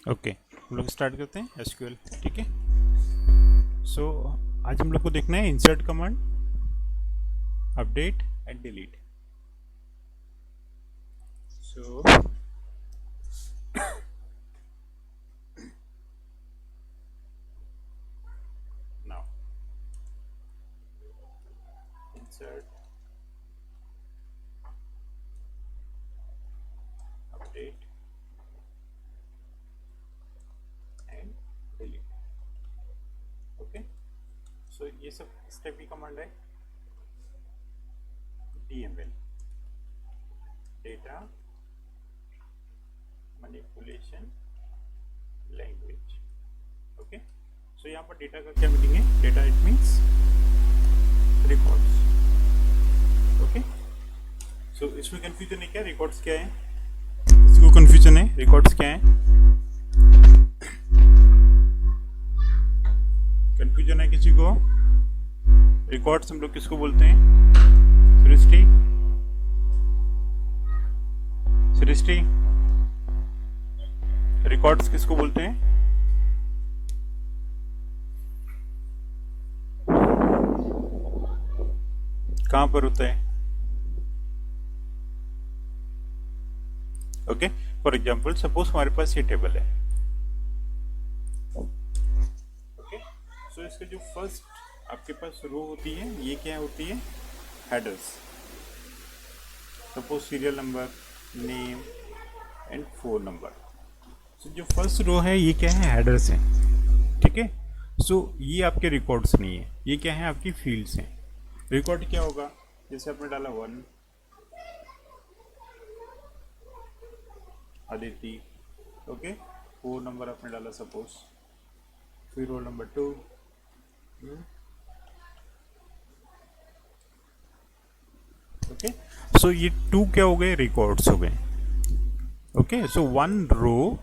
Okay, हम लोग start करते हैं एसक्यूएल। ठीक है, सो आज हम लोग को देखना है insert command, update and delete. So now insert, update and delete. Okay, so ये सब इस टाइप की कमांड है। DML, data manipulation language. Okay, so यहाँ पर डेटा का क्या मीनिंग है? Data it means records. Okay, so इसमें कंफ्यूजन है क्या? रिकॉर्ड्स क्या है? इसको कंफ्यूजन है, रिकॉर्ड्स क्या है? कंफ्यूजन है किसी को? रिकॉर्ड्स हम लोग किसको बोलते हैं? सृष्टि, सृष्टि, रिकॉर्ड्स किसको बोलते हैं? कहां पर होता है? ओके, फॉर एग्जाम्पल सपोज हमारे पास ये टेबल है। ओके, सो इसका जो फर्स्ट आपके पास रो होती है, ये क्या होती है? Headers. Suppose serial number, name and phone number. So जो फर्स्ट रो है ये क्या है? हेडर्स है। ठीक है, सो ये आपके रिकॉर्ड्स नहीं है, ये क्या है? आपकी फील्ड्स हैं। रिकॉर्ड क्या होगा? जैसे आपने डाला 1 अदिति, ओके, फोन नंबर आपने डाला सपोज, फिर रोल नंबर 2, ओके, सो ये 2 क्या हो गए? रिकॉर्ड्स हो गए। Okay, so one row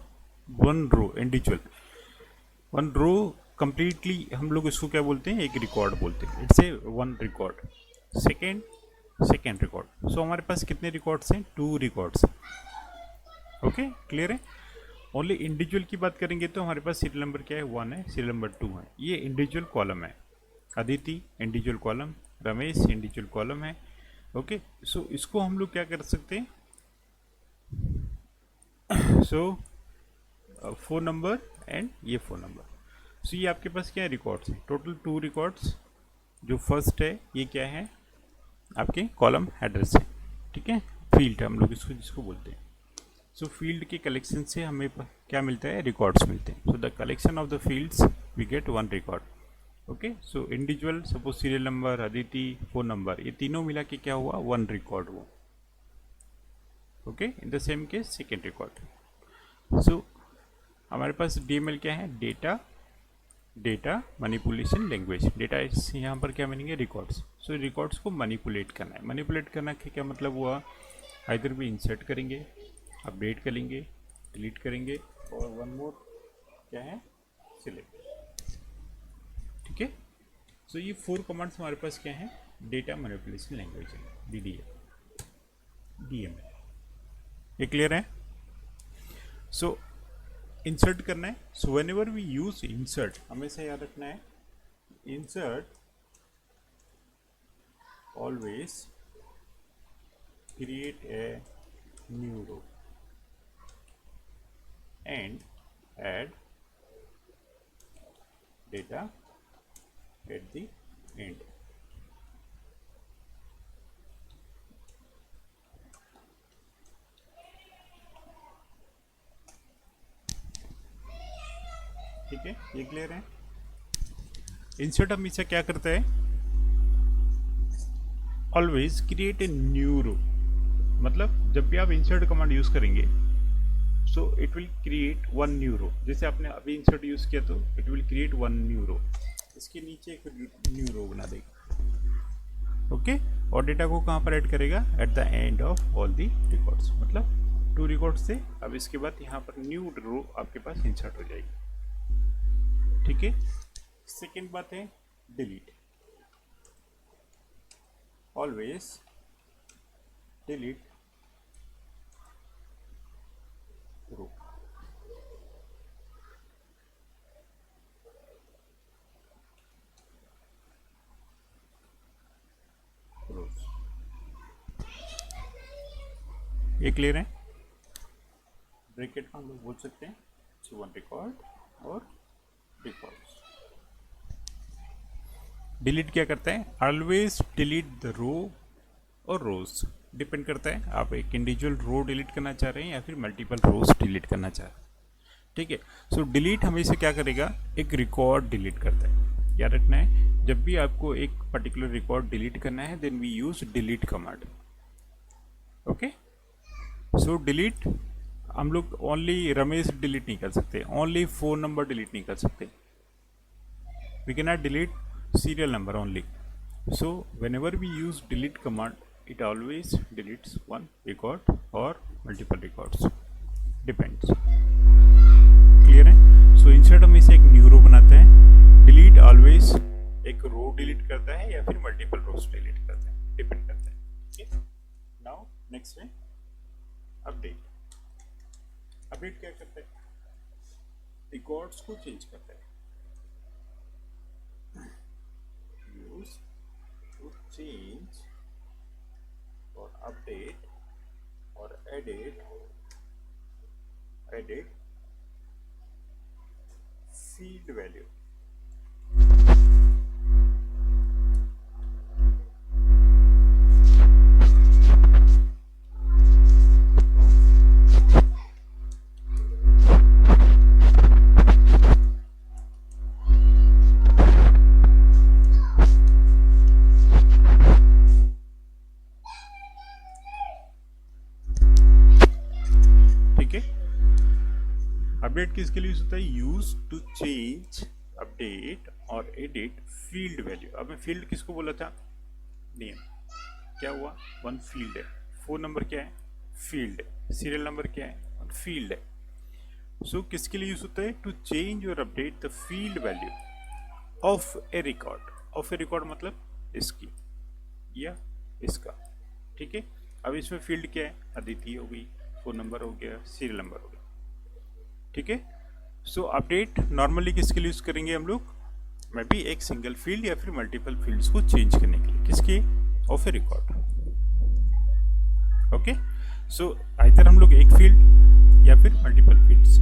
individual, one row completely हम लोग इसको क्या बोलते हैं? एक रिकॉर्ड बोलते हैं। It's a one record. Second record. So हमारे पास कितने रिकॉर्ड्स हैं? 2 रिकॉर्ड्स। ओके, क्लियर है? ओनली इंडिविजुअल की बात करेंगे तो हमारे पास सीरियल नंबर क्या है? 1 है, सीरियल नंबर 2 है। ये इंडिविजुअल कॉलम है। Aditi individual column, Ramesh individual column है। ओके, सो इसको हम लोग क्या कर सकते हैं? सो फोन नंबर एंड ये फोन नंबर। सो ये आपके पास क्या है? रिकॉर्ड्स हैं। Total 2 records. जो फर्स्ट है ये क्या है? आपके कॉलम हेडर्स है। ठीक है, फील्ड हम लोग इसको जिसको बोलते हैं। सो फील्ड के कलेक्शन से हमें क्या मिलता है? रिकॉर्ड्स मिलते हैं। So the collection of the fields we get 1 record. Okay, so individual suppose serial number, Aditi, phone number, ये तीनों मिला के क्या हुआ? 1 रिकॉर्ड हुआ। Okay, in the same case second record. So हमारे पास डीएमएल क्या है? Data manipulation language. डेटा इस यहाँ पर क्या मीनिंग है? रिकॉर्ड्स। सो रिकॉर्ड्स को मैनिपुलेट करना है। मैनिपुलेट करना के क्या मतलब हुआ? इधर भी इंसर्ट करेंगे, अपडेट करेंगे, डिलीट करेंगे, और वन मोर क्या है? सिलेक्ट। ठीक है, सो ये 4 कमांड्स हमारे पास क्या है? डेटा मैनिपुलेशन लैंग्वेज है, डीएमएल। ये क्लियर है? सो इंसर्ट करना है। So whenever we use insert, हमेशा याद रखना है, insert always create a new row and add data at the end. ठीक है, ये क्लियर है? इंसर्ट हमेशा क्या करता है? Always create a new row. मतलब जब भी आप इंसर्ट कमांड यूज करेंगे so it will create 1 new row. जैसे आपने अभी इंसर्ट यूज किया तो it will create 1 new row, इसके नीचे एक न्यू रो बना देगा। ओके, और डेटा को कहाँ पर ऐड करेगा? At the end of all the records. मतलब 2 रिकॉर्ड्स थे, अब इसके बाद यहाँ पर न्यू रो आपके पास इंसर्ट हो जाएगी। ठीक है, सेकेंड बात है डिलीट। ऑलवेज डिलीट रो। ये क्लियर है? ब्रैकेट में हम लोग बोल सकते हैं वन रिकॉर्ड और रिकॉर्ड्स। डिलीट क्या करता है? ऑलवेज डिलीट द रो और रोज, डिपेंड करता है आप एक इंडिविजुअल रो डिलीट करना चाह रहे हैं या फिर मल्टीपल रोज डिलीट करना चाह रहे हैं। ठीक है, सो डिलीट हमेशा क्या करेगा? एक रिकॉर्ड डिलीट करता है। याद रखना है, जब भी आपको एक पर्टिकुलर रिकॉर्ड डिलीट करना है then we use delete command. Okay, so delete हम लोग ओनली रमेश डिलीट नहीं कर सकते, ओनली फोन नंबर डिलीट नहीं कर सकते, we can not delete serial number only. So whenever we use delete command, it always deletes one record or multiple records, depends. Clear है? So insert हम इसे एक न्यू रो बनाते हैं। delete always एक रो डिलीट करता है या फिर मल्टीपल रोज डिलीट करता है, डिपेंड करता है। okay? Now next है अपडेट। अपडेट क्या करता है? रिकॉर्ड्स को चेंज करता है। to change or update or edit field value। Update किसके लिए यूज होता है? यूज टू चेंज, अपडेट और एडिट फील्ड वैल्यू। अब मैं फील्ड किसको बोला था? नेम। क्या हुआ? वन फील्ड है। फोन नंबर क्या है? फील्ड है। सीरियल नंबर क्या है? फील्ड है। सो किसके लिए यूज होता है? टू चेंज और update the field value of A record. Of A record मतलब इसकी या इसका। ठीक है, अब इसमें फील्ड क्या है? अदिति हो गई, फोन नंबर हो गया, सीरियल नंबर हो गया। ठीक है, सो अपडेट नॉर्मली किसके लिए यूज करेंगे हम लोग? मैं भी एक सिंगल फील्ड या फिर मल्टीपल फील्ड्स को चेंज करने के लिए। किसके? Of A record. Okay, so either हम लोग एक फील्ड या फिर मल्टीपल फील्ड्स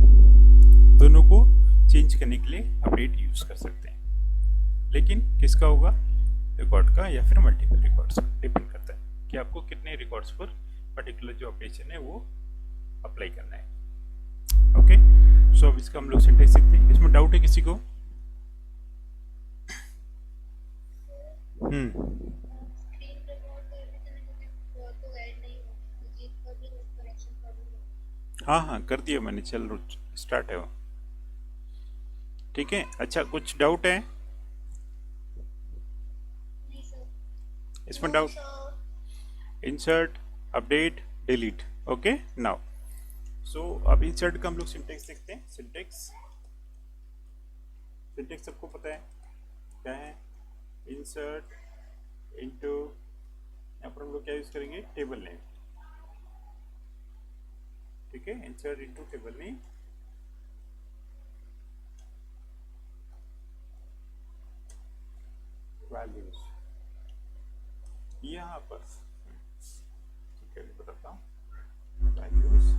दोनों को चेंज करने के लिए अपडेट यूज कर सकते हैं। लेकिन किसका होगा? रिकॉर्ड का या फिर मल्टीपल रिकॉर्ड्स का, डिपेंड करता है कि आपको कितने रिकॉर्ड्स पर पर्टिकुलर जो ऑपरेशन है वो अप्लाई करना है। ओके, सो अब इसका हम लोग सिंटेक्स सीखते हैं। इसमें डाउट है किसी को? हाँ कर दिया मैंने, चल स्टार्ट है वो। ठीक है, अच्छा कुछ डाउट है इसमें? Doubt? Insert, update, delete. Okay, now so अब इंसर्ट का हम लोग सिंटेक्स देखते हैं। सिंटेक्स सबको पता है क्या है? इंसर्ट इनटू, यहाँ पर हम लोग क्या यूज करेंगे? Table name. ठीक है, insert into table name, values यहाँ पर। ठीक है, बताता हूँ values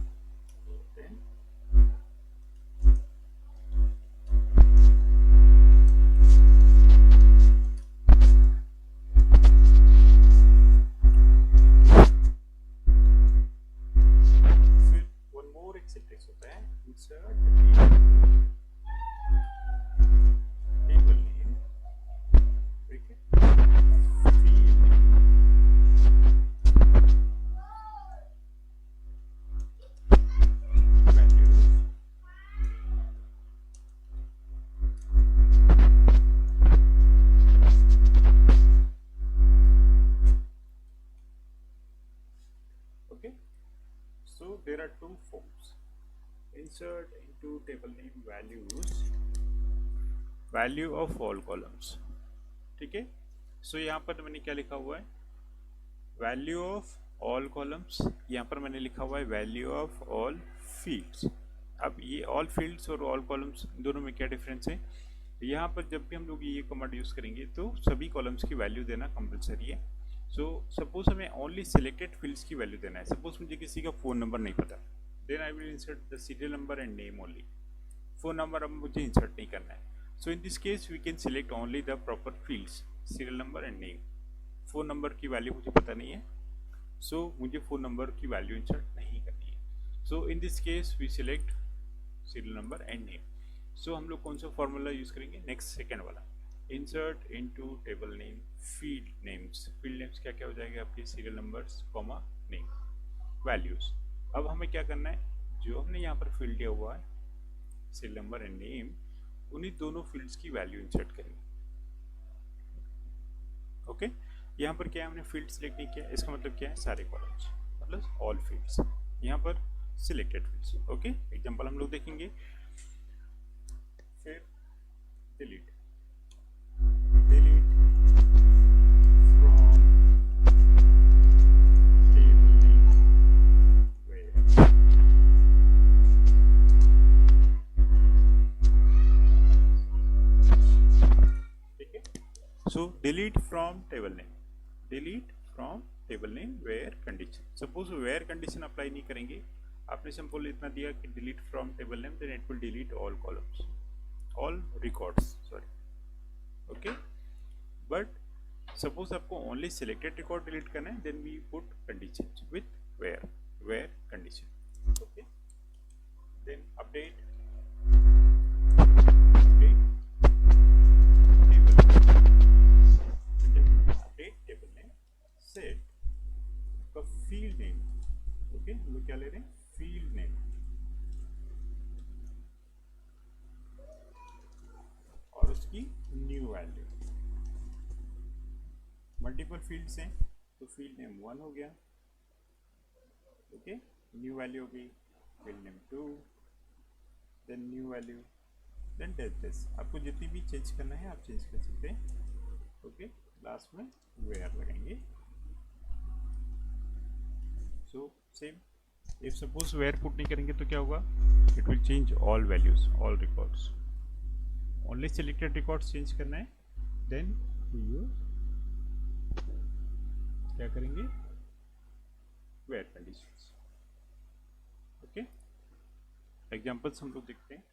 there are two forms. Insert into table name values, value of all columns. ठीक है, सो यहाँ पर मैंने क्या लिखा हुआ है? Value of all columns. यहाँ पर मैंने लिखा हुआ है वैल्यू ऑफ ऑल फील्ड्स। अब ये ऑल फील्ड्स और ऑल कॉलम्स दोनों में क्या डिफरेंस है? यहाँ पर जब भी हम लोग ये कमांड यूज करेंगे तो सभी कॉलम्स की वैल्यू देना कंपलसरी है। सो सपोज हमें ओनली सिलेक्टेड फील्ड्स की वैल्यू देना है. सपोज मुझे किसी का फ़ोन नंबर नहीं पता, then I will insert the serial number and name only. Phone number अब मुझे इंसर्ट नहीं करना है. So in this case we can select only the proper fields, serial number and name. Phone number की value मुझे पता नहीं है, सो मुझे फ़ोन नंबर की वैल्यू इंसर्ट नहीं करनी है. So in this case we select serial number and name. So हम लोग कौन सा फॉर्मूला यूज़ करेंगे? नेक्स्ट सेकेंड वाला, insert into table name field names. Field names क्या क्या हो जाएगा आपके? Serial numbers comma name values. अब हमें क्या करना है? जो हमने यहाँ पर फील्ड दिया हुआ है सीरियल नंबर एंड नेम, उन्हीं दोनों फील्ड्स की वैल्यू इंसर्ट करेंगे. ओके यहाँ पर क्या हमने फील्ड सिलेक्ट नहीं किया, इसका मतलब क्या है? सारे कॉलम्स, मतलब ऑल फील्ड्स. यहाँ पर सिलेक्टेड फील्ड्स. ओके एग्जांपल हम लोग देखेंगे. फिर delete from table name where. ठीक है. So delete from table name, delete from table name where condition. Suppose where condition apply नहीं करेंगे, आपने सिंपल इतना दिया कि delete from table name, then it will delete all columns, all records, sorry. Okay but suppose आपको only selected record delete करना है, then we put condition with where condition. Okay then update table name, set का field name. Okay हम लोग क्या ले रहे हैं? Field name. और उसकी न्यू वैल्यू. मल्टीपल फील्ड्स हैं तो फील्ड नेम 1 हो गया. ओके न्यू वैल्यू हो गई field name 2, then new value, then date. आपको जितनी भी चेंज करना है आप चेंज कर सकते हैं. ओके लास्ट में वेयर लगाएंगे. So same, if suppose where put नहीं करेंगे तो क्या होगा? It will change all values, all records. Only selected records change करना है, देन यूज क्या करेंगे? Where conditions. ओके एग्जांपल्स हम लोग देखते हैं.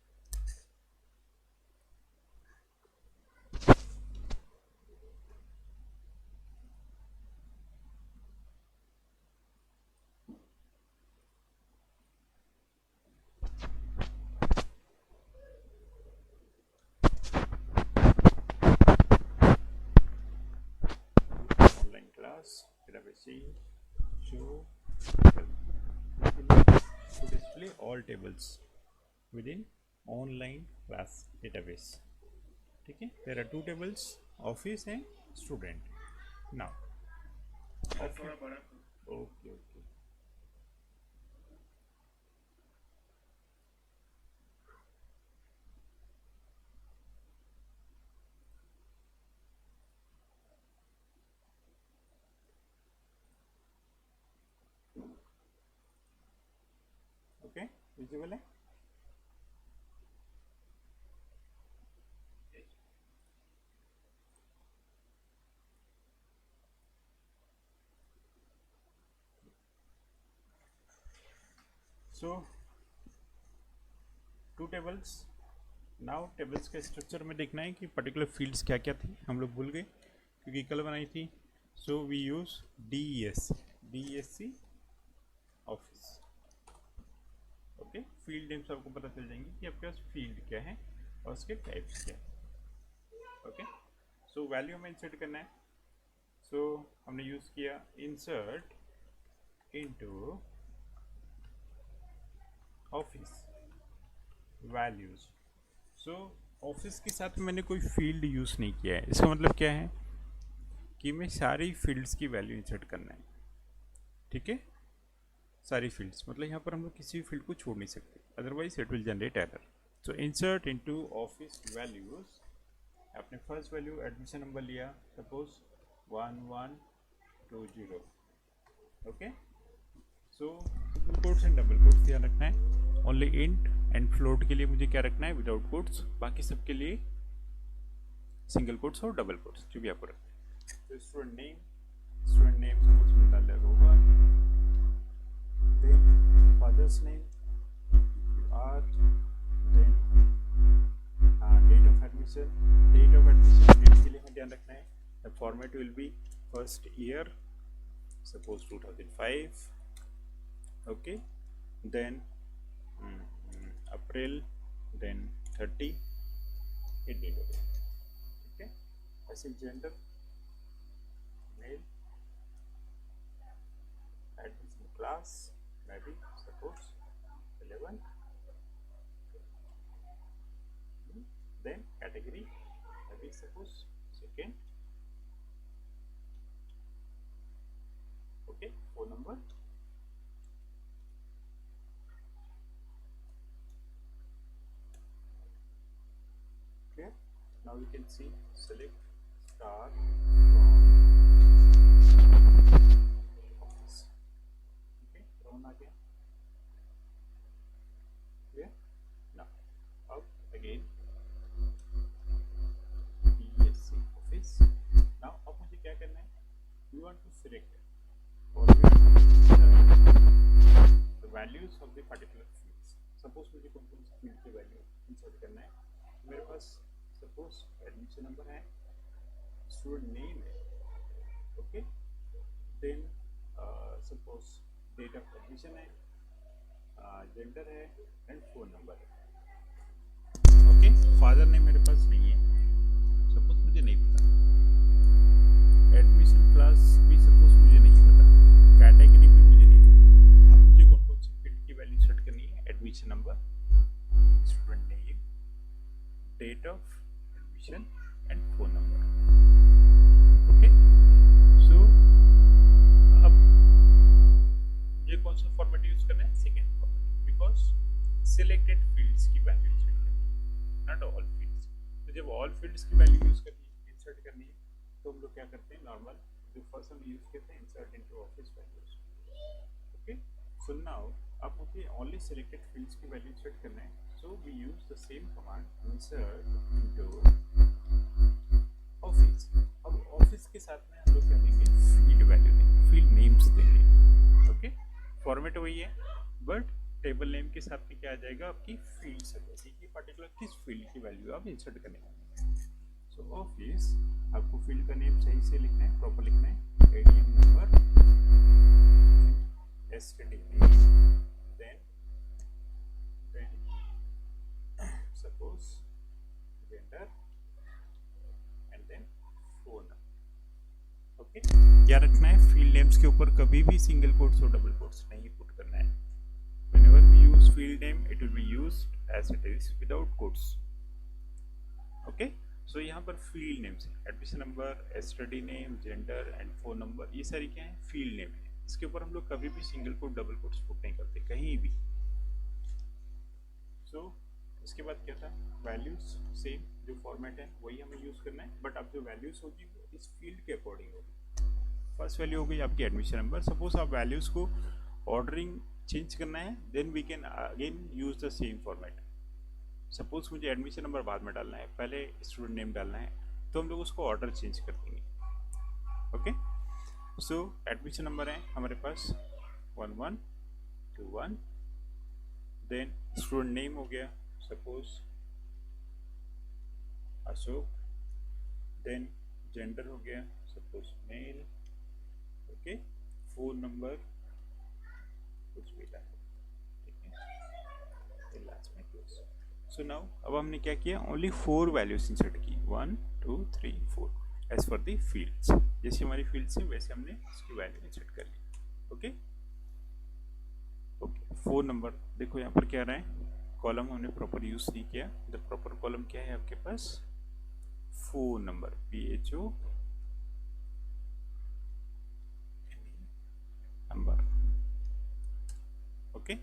Online class database show to display all tables within online class database. ठीक है, there are two tables, office and student. Now okay. Okay visible है. सो टू टेबल्स. नाउ टेबल्स के structure में देखना है कि पर्टिकुलर फील्ड्स क्या क्या थी, हम लोग भूल गए क्योंकि कल बनाई थी. So we use DESC office. Okay field names आपको पता चल जाएंगे कि आपके पास फील्ड क्या है और उसके टाइप्स क्या है. ओके सो वैल्यू हमें इंसर्ट करना है. सो हमने यूज़ किया इंसर्ट इनटू ऑफिस वैल्यूज. सो ऑफिस के साथ मैंने कोई फील्ड यूज़ नहीं किया है. इसका मतलब क्या है कि मैं सारी फील्ड्स की वैल्यू इंसर्ट करना है. ठीक है सारी फील्ड्स, मतलब यहाँ पर हम लोग किसी भी फील्ड को छोड़ नहीं सकते, otherwise it will generate error. So insert into office values. आपने फर्स्ट वैल्यू एडमिशन नंबर लिया, suppose 1120. Okay so single quotes and double quotes ध्यान रखना है. ओनली इंट एंड फ्लोट के लिए मुझे क्या रखना है? Without quotes. बाकी सबके लिए सिंगल कोट्स और डबल कोट्स जो भी आपको रखना है. तो student name student name suppose में डाल Rohan, then father's name R, then date of admission date के लिए हमें ध्यान रखना है the format will be first year suppose 2005, okay, then April, then 30 ये डेट हो गया, ठीक है। ऐसे जेंडर मेल, एडमिशन क्लास मैं भी suppose 11, then category maybe suppose second, okay, phone number, clear. Now you can see select star from office, okay, row आ गया, clear. Now अब again now अब मुझे क्या करना है, we want to select or we want to insert the values of the particular fields. Suppose मुझे कौन कौन सी field की वैल्यू इंसर्ट करना है, मेरे पास suppose एडमिशन नंबर है, स्टूडेंट नेम है, okay, then suppose date of admission है, जेंडर है एंड फोन नंबर है, ओके। फादर नेम मेरे पास नहीं है, सपोज मुझे नहीं पता, एडमिशन क्लास भी सपोज मुझे नहीं पता, कैटेगरी भी मुझे नहीं पता। अब मुझे कौन कौन सी फील्ड की वैल्यू सेट करनी है, admission number, student name, date of admission and phone number, okay. So अब मुझे कौन सा फॉर्मेट यूज करना है, second format, because selected fields की वैल्यू सेट करनी है, नॉट ऑल फील्ड्स। तो जब ऑल फील्ड्स की वैल्यू यूज करनी है, इंसर्ट करनी है, तो हम लोग क्या करते हैं, नॉर्मल जो फर्स्ट हम यूज करते हैं insert into office values, okay. So now अब मुझे ओनली सिलेक्टेड फील्ड्स की वैल्यू सेट करना है, so we use the same command insert into office. अब ऑफिस के साथ में हम लोग क्या देंगे, फील्ड वैल्यू देंगे, फील्ड नेम्स देंगे, ओके। फॉर्मेट वही है बट टेबल नेम के साथ में क्या आ जाएगा, आपकी फील्ड से कि पर्टिकुलर किस फील्ड की वैल्यू आप इंसर्ट करने वाले हैं। सो ऑफिस आपको फील्ड का नेम सही से लिखना है, प्रॉपर लिखना है, ADM number, STD name, then suppose gender and then phone, okay. याद रखना है फील्ड नेम्स के ऊपर कभी भी सिंगल कोट्स और डबल कोट्स नहीं पुट करना है। Whenever we use field name, it will be used as it is without quotes. Okay? So यहाँ पर field names है, admission number, study name, gender and phone number, ये सारी क्या है, field name है। इसके ऊपर हम लोग कभी भी single quote, double quotes put नहीं करते कहीं भी। So इसके बाद क्या था, values same जो format है वही हमें यूज करना है, बट अब जो values होगी वो इस field के अकॉर्डिंग होगी। फर्स्ट वैल्यू हो गई आपकी एडमिशन नंबर, सपोज आप वैल्यूज को ऑर्डरिंग चेंज करना है, then we can again use the same format. Suppose मुझे एडमिशन नंबर बाद में डालना है, पहले स्टूडेंट नेम डालना है, तो हम लोग उसको ऑर्डर चेंज कर देंगे, ओके। सो एडमिशन नंबर है हमारे पास 1121, देन स्टूडेंट नेम हो गया सपोज अशोक, देन जेंडर हो गया suppose male, okay, phone number कुछ भी डाल, ठीक है, लास्ट में क्लोज। सो नाउ अब हमने क्या किया, ओनली 4 वैल्यूज इंसर्ट की, 1 2 3 4 एज फॉर दी फील्ड्स, जैसे हमारी फील्ड्स है वैसे हमने इसकी वैल्यू इंसर्ट कर ली, ओके। ओके, फोन नंबर देखो यहाँ पर क्या रहा है, कॉलम हमने प्रॉपर यूज नहीं किया, द प्रॉपर कॉलम क्या है आपके पास, phone number, PHO number, okay.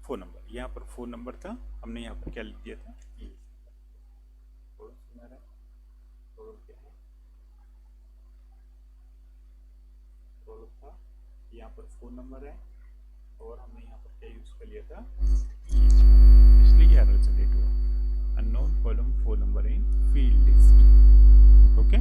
Phone number, यहाँ पर फोन नंबर था, हमने यहाँ पर क्या लिख दिया था, ये था, यहाँ पर फोन नंबर है और हमने यहाँ पर क्या यूज कर लिया था, इसलिए एरर जनरेट हुआ, unknown column phone number in field list, okay.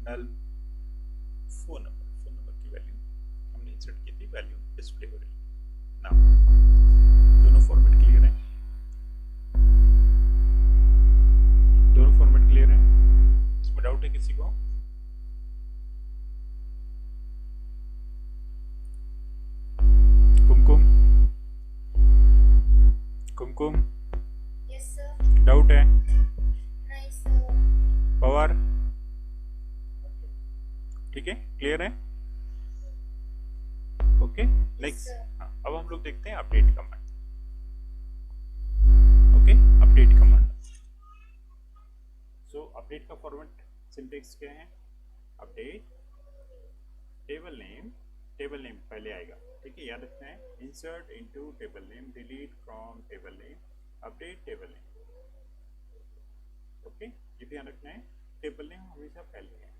Null phone number की वैल्यू हमने इंसर्ट की थी, वैल्यू डिस्प्ले हो रही है नाउ। दोनों फॉर्मेट क्लियर है? दोनों फॉर्मेट क्लियर है? इसमें डाउट है किसी को? कुमकुम, कुमकुम, यस सर। डाउट है? नहीं सर। पवार, ठीक है, क्लियर है? Okay, next. हाँ, अब हम लोग देखते हैं update command. Okay, update command. सो अपडेट का फॉर्मेट सिंटेक्स क्या है? अपडेट टेबल नेम पहले आएगा, ठीक है, याद रखना है। Insert into table name, delete from table name, update table name. Okay, ये ध्यान रखना है, टेबल नेम हमेशा पहले है।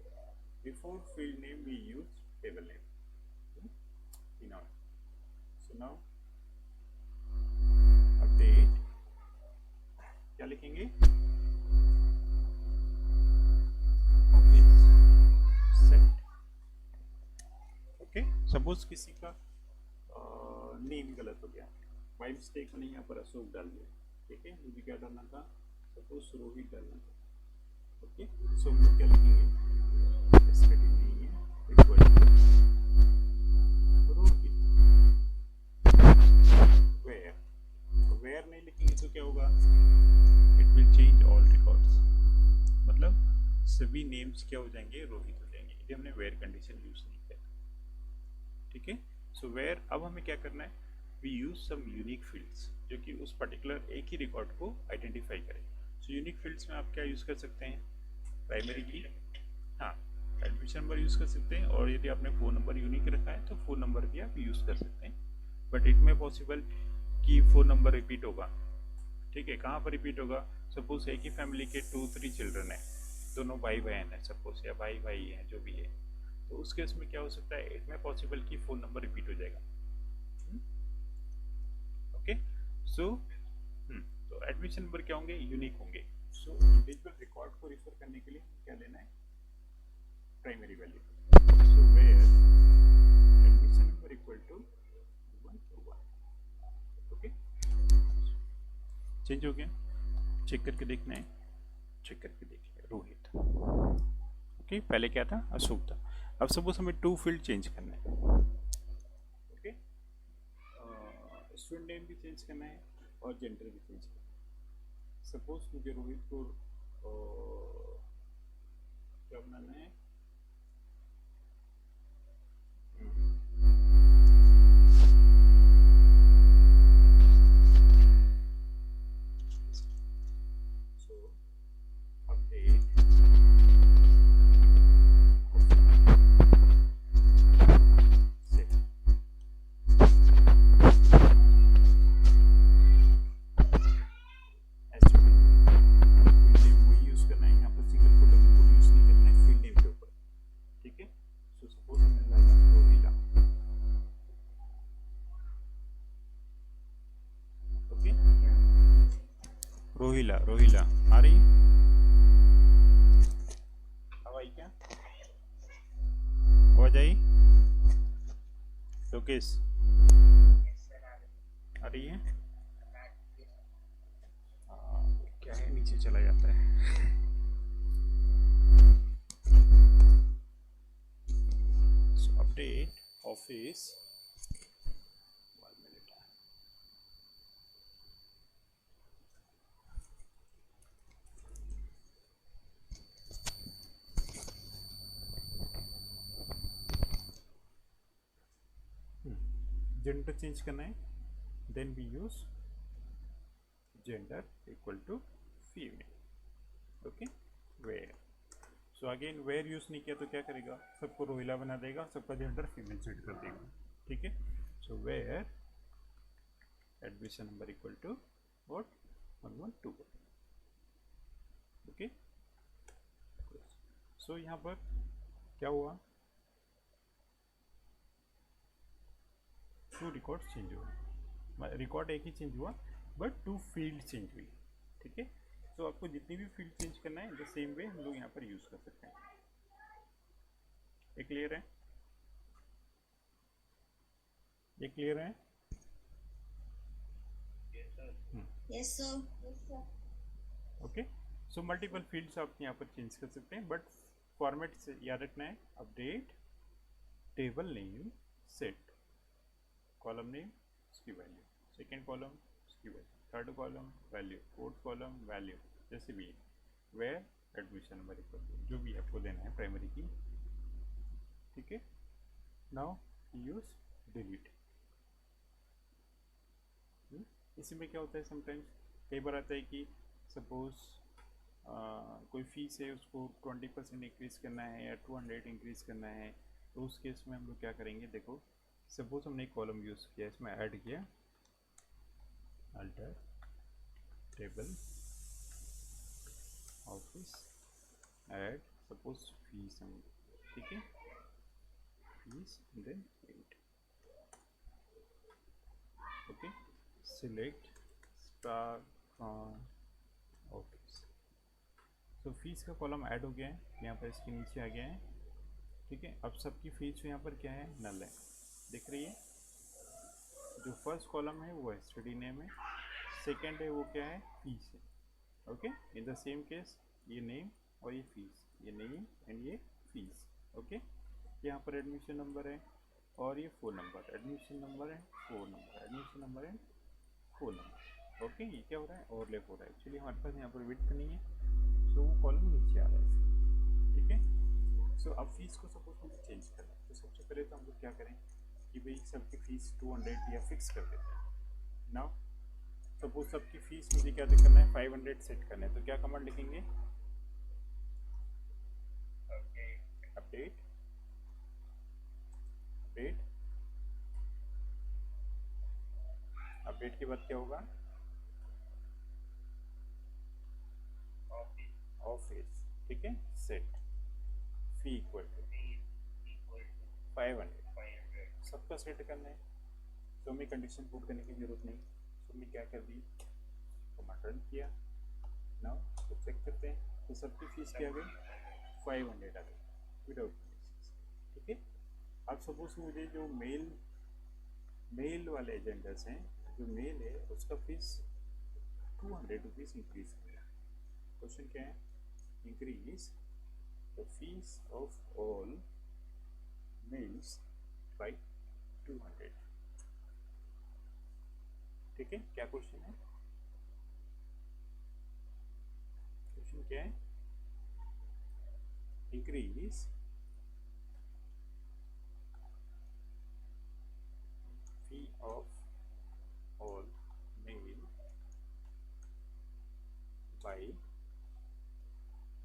Before field name we use table name. So now update क्या लिखेंगे? सेट। ओके, सपोज किसी का नेम गलत हो गया, बाई मिस्टेक मैंने यहाँ पर अशोक डाल दिया, ठीक है, मुझे क्या डालना था? सपोज रोहित डालना था। ओके, सो हम लोग क्या लिखेंगे? एस्केटिव नहीं है, इक्वल टू रोहित। वेयर नहीं लिखेंगे तो क्या होगा? It will change all records, मतलब सभी नेम्स क्या हो जाएंगे? रोहित हो जाएंगे। इसलिए हमने वेयर कंडीशन यूज नहीं किया, ठीक है। सो वेयर, अब हमें क्या करना है? We use some unique fields जो कि उस पर्टिकुलर एक ही रिकॉर्ड को आइडेंटिफाई करें। सो यूनिक फील्ड्स में आप क्या यूज कर सकते हैं? प्राइमरी की, हाँ, एडमिशन नंबर यूज कर सकते हैं, और यदि आपने फ़ोन नंबर यूनिक रखा है तो फ़ोन नंबर भी आप यूज कर सकते हैं। बट इट में पॉसिबल कि फ़ोन नंबर रिपीट होगा, ठीक है। कहाँ पर रिपीट होगा? सपोज एक ही फैमिली के 2-3 चिल्ड्रन है, दोनों भाई बहन है सपोज, या भाई भाई है, जो भी है, तो उस केस में क्या हो सकता है? इट में पॉसिबल कि फ़ोन नंबर रिपीट हो जाएगा। ओके, सो तो एडमिशन नंबर क्या होंगे? यूनिक होंगे। सो इंडिविजुअल रिकॉर्ड को रिफर करने के लिए क्या लेना है? Primary value. So where admission number equal to 1 to 1। Okay, change हो गया? चेक करके देखना है, चेक करके देख लिया, रोहित। ओके, पहले क्या था? अशोक था। अब सपोज हमें 2 फील्ड चेंज करना है, ओके, स्टूडेंट नेम भी चेंज करना है और जेंडर भी चेंज करना है। सपोज मुझे रोहित को क्या बनाना है? So update set। वही यूज करना है यहाँ पर, सिंगल कोट यूज नहीं करना है फील्ड नेम के ऊपर, ठीक है। सो सपोज हमें लगा रोहिला, ओके, रोहिला, रोहिला आ रही है? अब आई क्या? आवाज आई? लोकेश आ रही है? क्या है, नीचे चला जाता है। So update office, 1 minute। Gender change करना है, then we use gender equal to female. Okay, where. So again where use नहीं किया तो क्या करेगा? सबको रोहिला बना देगा, सबका जेंडर फीमेल सेट कर देगा, ठीक है। So where admission number equal to what? 1121। Okay, so यहाँ पर क्या हुआ? 2 रिकॉर्ड चेंज हुआ, रिकॉर्ड एक ही चेंज हुआ बट 2 फील्ड चेंज हुई, ठीक है। तो आपको जितनी भी फील्ड चेंज करना है द सेम वे हम लोग यहाँ पर यूज कर सकते हैं। ये क्लियर है? ये क्लियर है? Yes, sir. Yes, sir. Okay, so multiple fields आप यहाँ पर चेंज कर सकते हैं, बट फॉर्मेट से याद रखना है, update table name set, column name उसकी वैल्यू, सेकेंड कॉलम उसकी value, third column value, fourth column value, जैसे भी where admission number equal to जो भी आपको देना है प्राइमरी की, ठीक है। Now use delete. इसी में क्या होता है, समटाइम्स कई बार आता है कि सपोज कोई फीस है उसको 20% इंक्रीज़ करना है या 200 इंक्रीज़ करना है, तो उस केस में हम लोग क्या करेंगे, देखो सपोज हमने एक कॉलम यूज़ किया, इसमें ऐड किया alter table office add suppose fees हम, ठीक है, fees then 8, okay, select star from office. तो फीस का कॉलम ऐड हो गया है, यहाँ पर इसके नीचे आ गया है, ठीक है। अब सबकी फीस यहाँ पर क्या है, नल है, दिख रही है। जो फर्स्ट कॉलम है वो है स्टडी नेम है, सेकेंड है वो क्या है, फीस है, okay. In the same case ये नेम और ये फीस, ये नेम एंड ये फीस, ओके। यहाँ पर एडमिशन नंबर है और ये फ़ोन नंबर, एडमिशन नंबर है, फ़ोन नंबर, एडमिशन नंबर है, फ़ोन नंबर, ओके। ये क्या हो रहा है, ओवरलैप हो रहा है, एक्चुअली हमारे पास यहाँ पर विड्थ नहीं है, तो वो कॉलम नीचे आ रहा है इसका, ठीक है। सो अब फीस को सपोज मुझे चेंज करना है, तो सबसे पहले तो हम लोग क्या करें कि भाई सबकी फ़ीस 200 या फिक्स कर देते हैं। नाउ सपोज सबकी फ़ीस मुझे क्या करना है, 500 सेट करना है, तो क्या कमांड लिखेंगे, अपडेट अपडेट अपडेट के बाद क्या होगा, ऑफिस, ठीक है, सेट फी इक्वल टू 500, सबका सेट करना है, तो हमें कंडीशन पुट करने की जरूरत नहीं, तो हमने क्या कर दी, कमांड रन किया। नाउ तो चेक करते हैं, तो सबकी फीस क्या आ गई, 500 आ गई विदाउट, ठीक है। अब सपोज मुझे जो मेल वाले एजेंडर्स हैं, जो मेल है उसका फीस 200 रुपीज़ इंक्रीज किया। क्वेश्चन क्या है, increase the fees of all males by 200, ठीक है। क्या क्वेश्चन है, क्वेश्चन क्या है, increase fee of all male by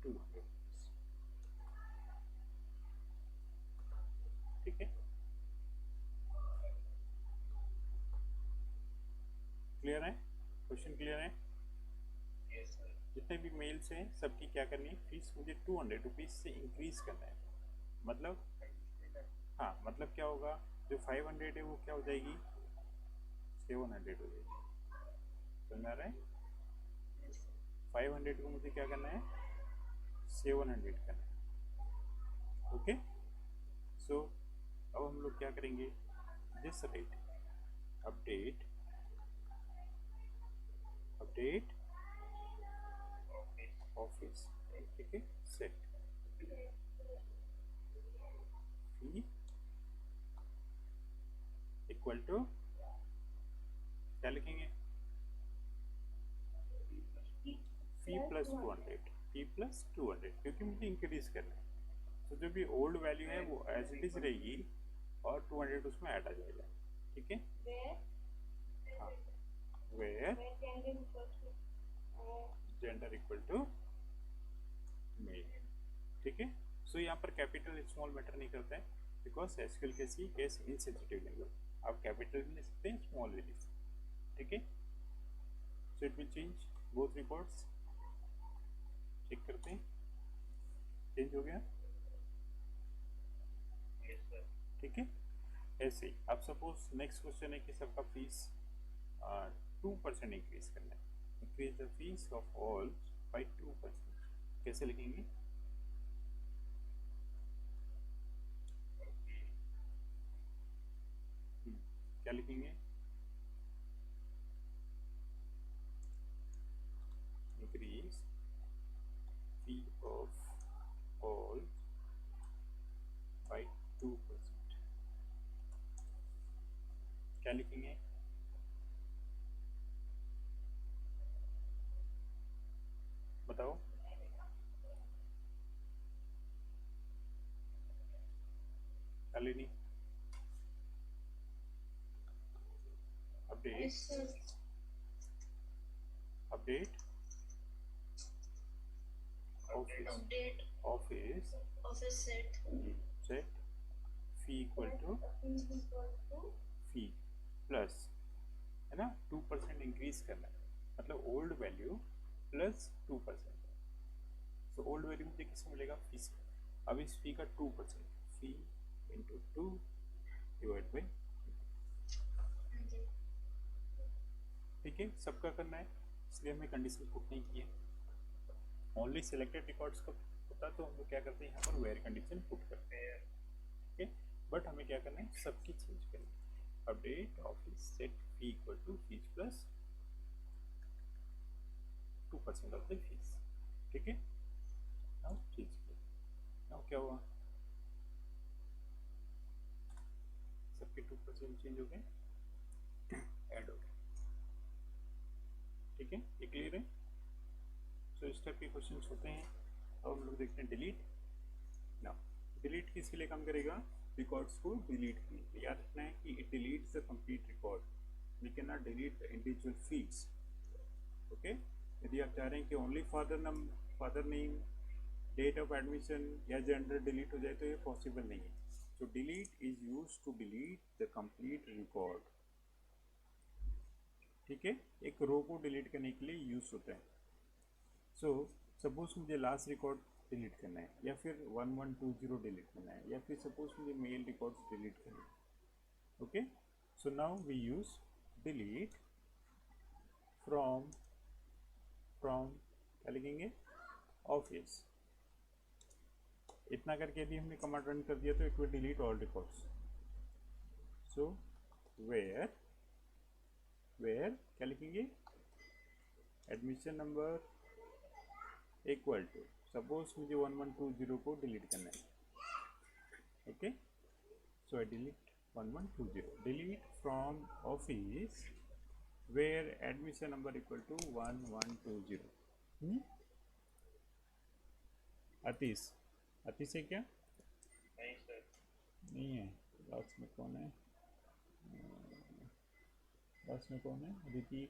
200 rupees, ठीक है। क्लियर है, क्वेश्चन क्लियर है? जितने भी मेल्स हैं सबकी क्या करनी है, फीस मुझे 200 रुपीज़ से इंक्रीज करना है, मतलब हाँ, मतलब क्या होगा, जो 500 है वो क्या हो जाएगी, 700 हो जाएगी, समझ आ रहा है। 500 को मुझे क्या करना है, 700 करना है, ओके। सो अब हम लोग क्या करेंगे, this rate update update office, ठीक है, सेट फी इक्वल टू क्या लिखेंगे, फी प्लस 200, फी प्लस 200, क्योंकि मुझे इंक्रीज करना है, तो जो भी ओल्ड वैल्यू है वो एज इट इज रहेगी और 200 उसमें ऐड आ जाएगा, ठीक है। हाँ, where gender equal to male, ठीक है। सो यहाँ पर कैपिटल स्मॉल मैटर नहीं करता है, बिकॉज एसक्यूएल कैसी केस इनसेंसिटिव लैंग्वेज, आप कैपिटल भी ले सकते हैं, स्मॉल भी ले सकते हैं, ठीक है। So it will change both records, check करते हैं, चेंज हो गया, ठीक है। ऐसे ही अब सपोज नेक्स्ट क्वेश्चन है कि सबका फीस 2% इंक्रीज करना है, increase the fees of all by 2%, कैसे लिखेंगे, क्या लिखेंगे, increase fee of all by 2%, क्या लिखेंगे, बताओ, Shalini, update, Yes, sir. Update office, Update office office set set fee equal to equal to fee plus, है ना, 2% इंक्रीज करना है, मतलब ओल्ड वैल्यू प्लस 2%। सो ओल्ड वैल्यू मुझे किससे मिलेगा, फी से। अब इस फी का 2%, फी इंटू 2 डिवाइड बाई, ठीक है, सबका करना है, इसलिए हमने कंडीशन पुट नहीं की है। ओनली सिलेक्टेड रिकॉर्ड्स का होता तो हम लोग क्या करते हैं, यहाँ पर वेयर कंडीशन पुट करते हैं, ठीक है, बट हमें क्या करना है, सबकी चेंज करनी है। Update office set fee equal to fees plus 2% of the fees, ठीक है। नाउ चेंज किया, नाउ क्या हुआ, सबके 2% चेंज हो गए, ऐड हो गए, ठीक है, ये क्लियर है। सो इस टाइप के क्वेश्चन होते हैं। अब हम लोग देखते हैं डिलीट। नाउ डिलीट किसके लिए काम करेगा, रिकॉर्ड्स को डिलीट के लिए। याद रखना है कि it deletes the complete record, we can not delete the individual fields, okay. यदि आप चाह रहे हैं कि only father name, date of admission या जेंडर डिलीट हो जाए तो ये पॉसिबल नहीं है। So delete is use to delete the complete record, ठीक है, एक रो को डिलीट करने के लिए यूज होता है। सो सपोज मुझे लास्ट रिकॉर्ड डिलीट करना है, या फिर 1120 डिलीट करना है, या फिर सपोज मुझे मेल रिकॉर्ड्स डिलीट करना है, okay. So now we use delete from क्या लिखेंगे, ऑफिस। इतना करके यदि हमने कमांड रन कर दिया तो it will delete all records. So where क्या लिखेंगे, admission number equal to, suppose मुझे 1120 को डिलीट करना है, okay. So I delete 1120, delete from office where admission number equal to 1120। Atish, Atish है क्या, नहीं सर, नहीं है। लास्ट में कौन है, लास्ट में कौन है, अदिति,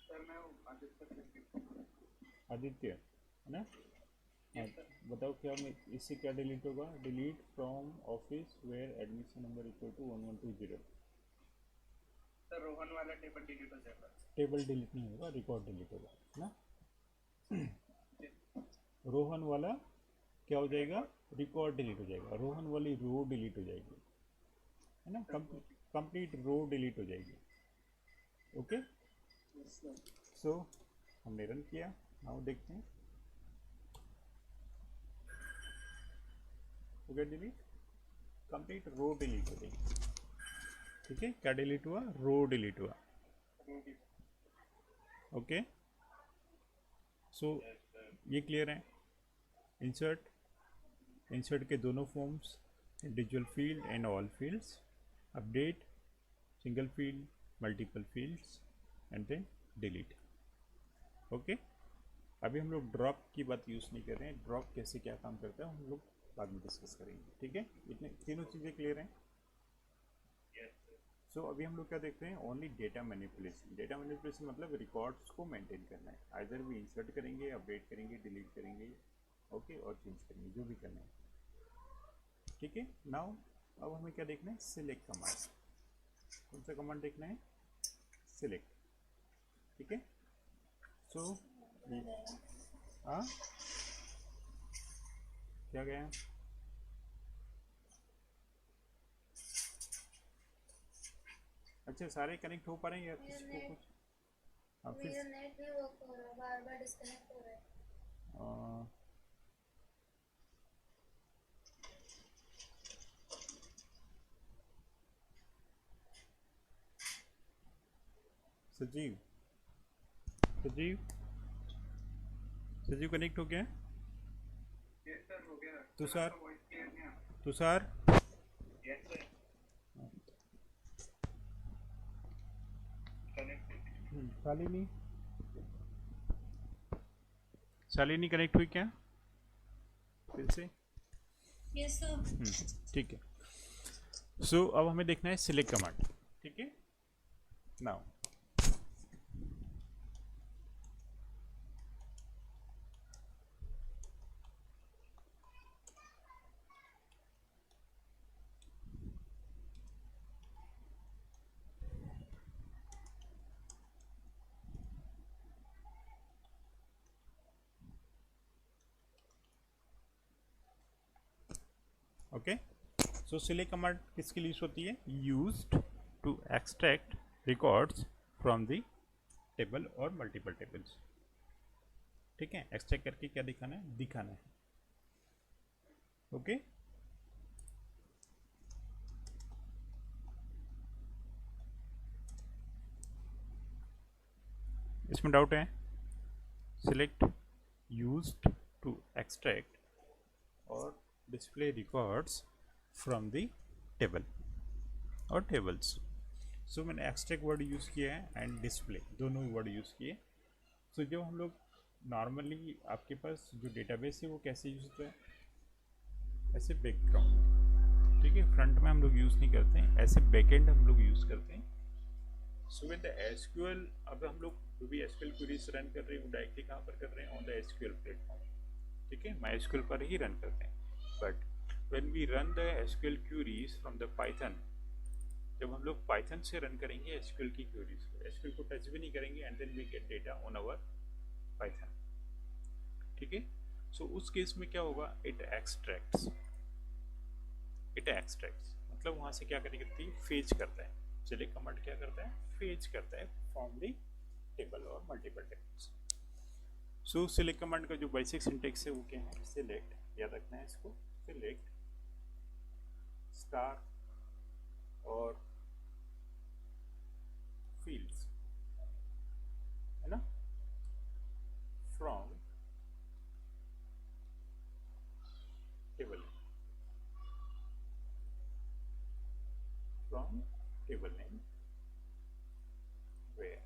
सर मैं हूँ आदित्य सर। आदित्य है ना। हाँ, बताओ क्या इससे क्या डिलीट होगा, delete from office where admission number equal to 1120। Sir Rohan वाला टेबल डिलीट हो जाएगा। टेबल डिलीट नहीं होगा, रिकॉर्ड डिलीट होगा, है ना। रोहन वाला क्या हो जाएगा, रिकॉर्ड डिलीट हो जाएगा, रोहन वाली रो डिलीट हो जाएगी, है ना, कंप्लीट रो डिलीट हो जाएगी, ओके। सो हमने रन किया, नाउ देखते हैं, हो गया डिलीट, कंप्लीट रो डिलीट हो गई, ठीक है। क्या डिलीट हुआ, रो डिलीट हुआ, ओके। सो ये क्लियर है। इंसर्ट के दोनों forms, individual field and all fields, update, single field, multiple fields, and then delete, okay. अभी हम लोग ड्रॉप की बात यूज़ नहीं कर रहे हैं, ड्रॉप कैसे क्या काम करता है हम लोग बाद में डिस्कस करेंगे, ठीक है। इतने तीनों चीज़ें क्लियर हैं। सो अभी हम लोग क्या देखते हैं, only data manipulation. Data manipulation मतलब रिकॉर्ड्स को मेंटेन करना है, आइदर भी इंसर्ट करेंगे, अपडेट करेंगे, डिलीट करेंगे, ओके, और चेंज करेंगे, जो भी करना है, ठीक है। नाउ अब हमें क्या देखना है, सिलेक्ट कमांड। कौन सा कमांड देखना है, सिलेक्ट, ठीक है। सो हाँ क्या गया, अच्छा सारे कनेक्ट हो पा रहे हैं या किसी को कुछ, हाँ फिर मेरा नेट नहीं वर्क हो रहा, बार बार डिस्कनेक्ट हो रहा है। आ, सजीव सजीव सजीव कनेक्ट हो गया? यस सर हो गया। तुषार वॉइस क्लियर नहीं आ Tushar yes sir connected. Shalini Shalini connect हुई क्या फिर से? Yes, sir. ठीक है। सो अब हमें देखना है सिलेक्ट कमांड। ठीक है, now okay. So select command किसके लिए यूज होती है? Used to extract records from the table और मल्टीपल टेबल्स। ठीक है, एक्सट्रैक्ट करके क्या दिखाना है? दिखाना है। ओके इसमें डाउट है? सिलेक्ट यूज्ड टू एक्सट्रैक्ट और display records from the table और टेबल्स। सो मैंने एक्सट्रैक्ट वर्ड यूज़ किया है एंड डिस्प्ले दोनों वर्ड यूज़ किए। सो जब हम लोग नॉर्मली आपके पास जो डेटाबेस है वो कैसे यूज होता है? ऐसे बैकग्राउंड में। ठीक है, फ्रंट में हम लोग यूज़ नहीं करते हैं, ऐसे बैकएंड हम लोग यूज़ करते हैं। सो विद द एसक्यूएल अब हम लोग जो भी एसक्यूएल क्वेरीज रन कर रहे हैं वो डायरेक्टली कहाँ पर कर रहे हैं? On the SQL platform. ठीक है, माई एसक्यूएल पर ही रन करते हैं। But when we run the SQL queries from the Python, जब हम लोग पाइथन से रन करेंगे एसक्यूएल की क्वेरीज को, एसक्यूएल को टच भी नहीं करेंगे and then we get data on our Python. ठीक है, सो उस केस में क्या होगा? इट एक्सट्रैक्ट्स मतलब वहां से क्या करेगी? फेच करता है। सिलेक्ट कमांड क्या करता है? फेच करता है फ्रॉम द टेबल और मल्टीपल टेबल्स। सो सिलेक्ट कमांड का जो बेसिक सिंटेक्स है वो क्या है? सिलेक्ट, याद रखना है इसको, सिलेक्ट स्टार और फील्ड्स, है ना, from table, from table name where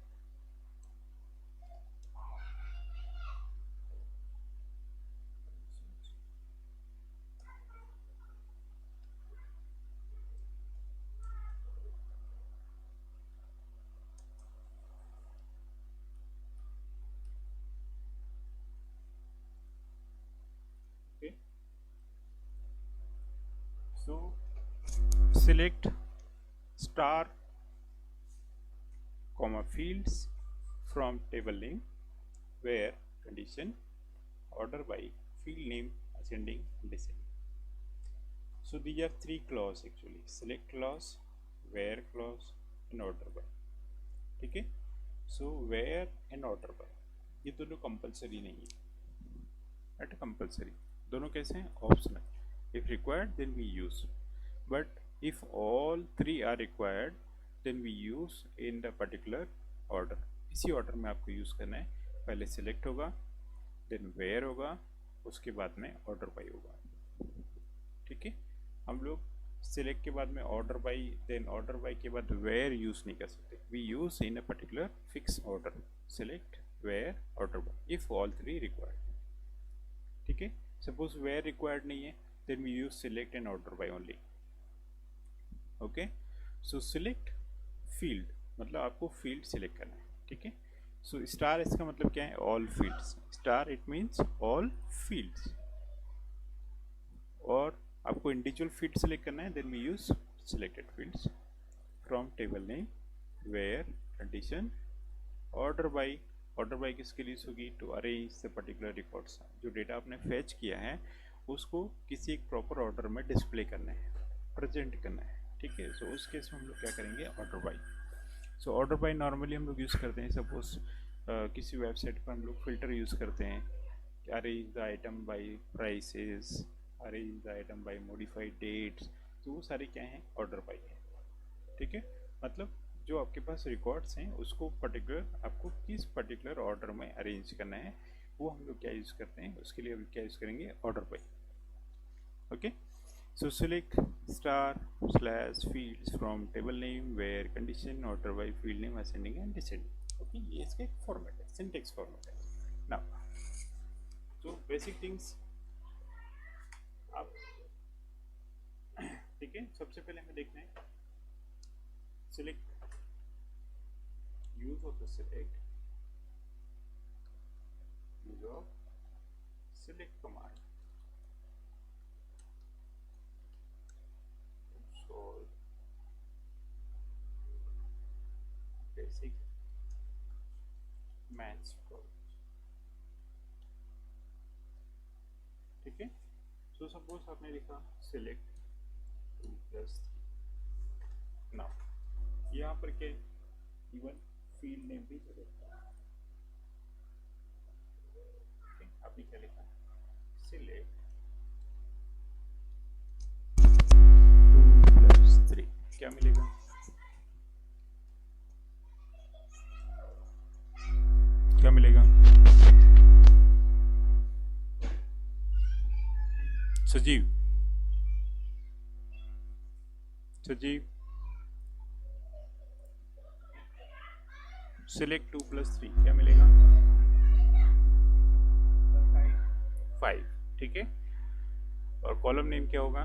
okay. So select star comma fields from table name where condition order by field name ascending descending. So these are three clause actually: select clause, where clause and order by. ठीक है, सो where and order by ये दोनों compulsory नहीं है, eight compulsory दोनों कैसे हैं? Optional. If required then we use, but if all three are required then we use in the particular order. इसी ऑर्डर में आपको यूज करना है। पहले सिलेक्ट होगा, देन वेयर होगा, उसके बाद में ऑर्डर बाई होगा। ठीक है, हम लोग सिलेक्ट के बाद में order by, then order by के बाद वेयर यूज नहीं कर सकते। We use in a particular fix order, select, where, order by, if all three required. ठीक है, सपोज वेयर रिक्वायर्ड नहीं है then we use select and order by only. Okay, so select field मतलब आपको field select करना है। ठीक है, सो स्टार इसका मतलब क्या है? All fields. Star it means all fields. और आपको इंडिविजुअल फील्ड सेलेक्ट करना है then we use selected fields from table name where condition order by. Order by किसके लिए होगी? To arrange the particular records. जो डेटा आपने फैच किया है उसको किसी एक प्रॉपर ऑर्डर में डिस्प्ले करना है, प्रेजेंट करना है। ठीक है, सो उस केस में हम लोग क्या करेंगे? Order by. So order by normally हम लोग यूज़ करते हैं, सपोज किसी वेबसाइट पर हम लोग फिल्टर यूज़ करते हैं, arrange the item by prices, arrange the item by modified dates. तो वो सारे क्या हैं? ऑर्डर बाई है। ठीक है, मतलब जो आपके पास रिकॉर्ड्स हैं उसको पर्टिकुलर आपको किस पर्टिकुलर ऑर्डर में अरेंज करना है, वो हम लोग क्या यूज़ करते हैं, उसके लिए अभी क्या यूज़ करेंगे, order by. Okay, so select */fields from table name where condition order by field name ascending and descending. Okay, ये इसका एक फॉर्मेट है, सिंटेक्स फॉर्मेट है। नाउ तो बेसिक थिंग्स आप ठीक है, सबसे पहले हमें देखना है select, use of the select, use of select command solve basic maths problems। ठीक है, सो सपोज आपने लिखा सिलेक्ट 2+3। नाउ यहाँ पर क्या इवन फील्ड नेम भी जरूरत है। आपने क्या लिखा, सिलेक्ट 2+3, क्या मिलेगा, क्या मिलेगा, सजीव, सजीव सिलेक्ट 2+3 क्या मिलेगा, 5। ठीक है, और कॉलम नेम क्या होगा,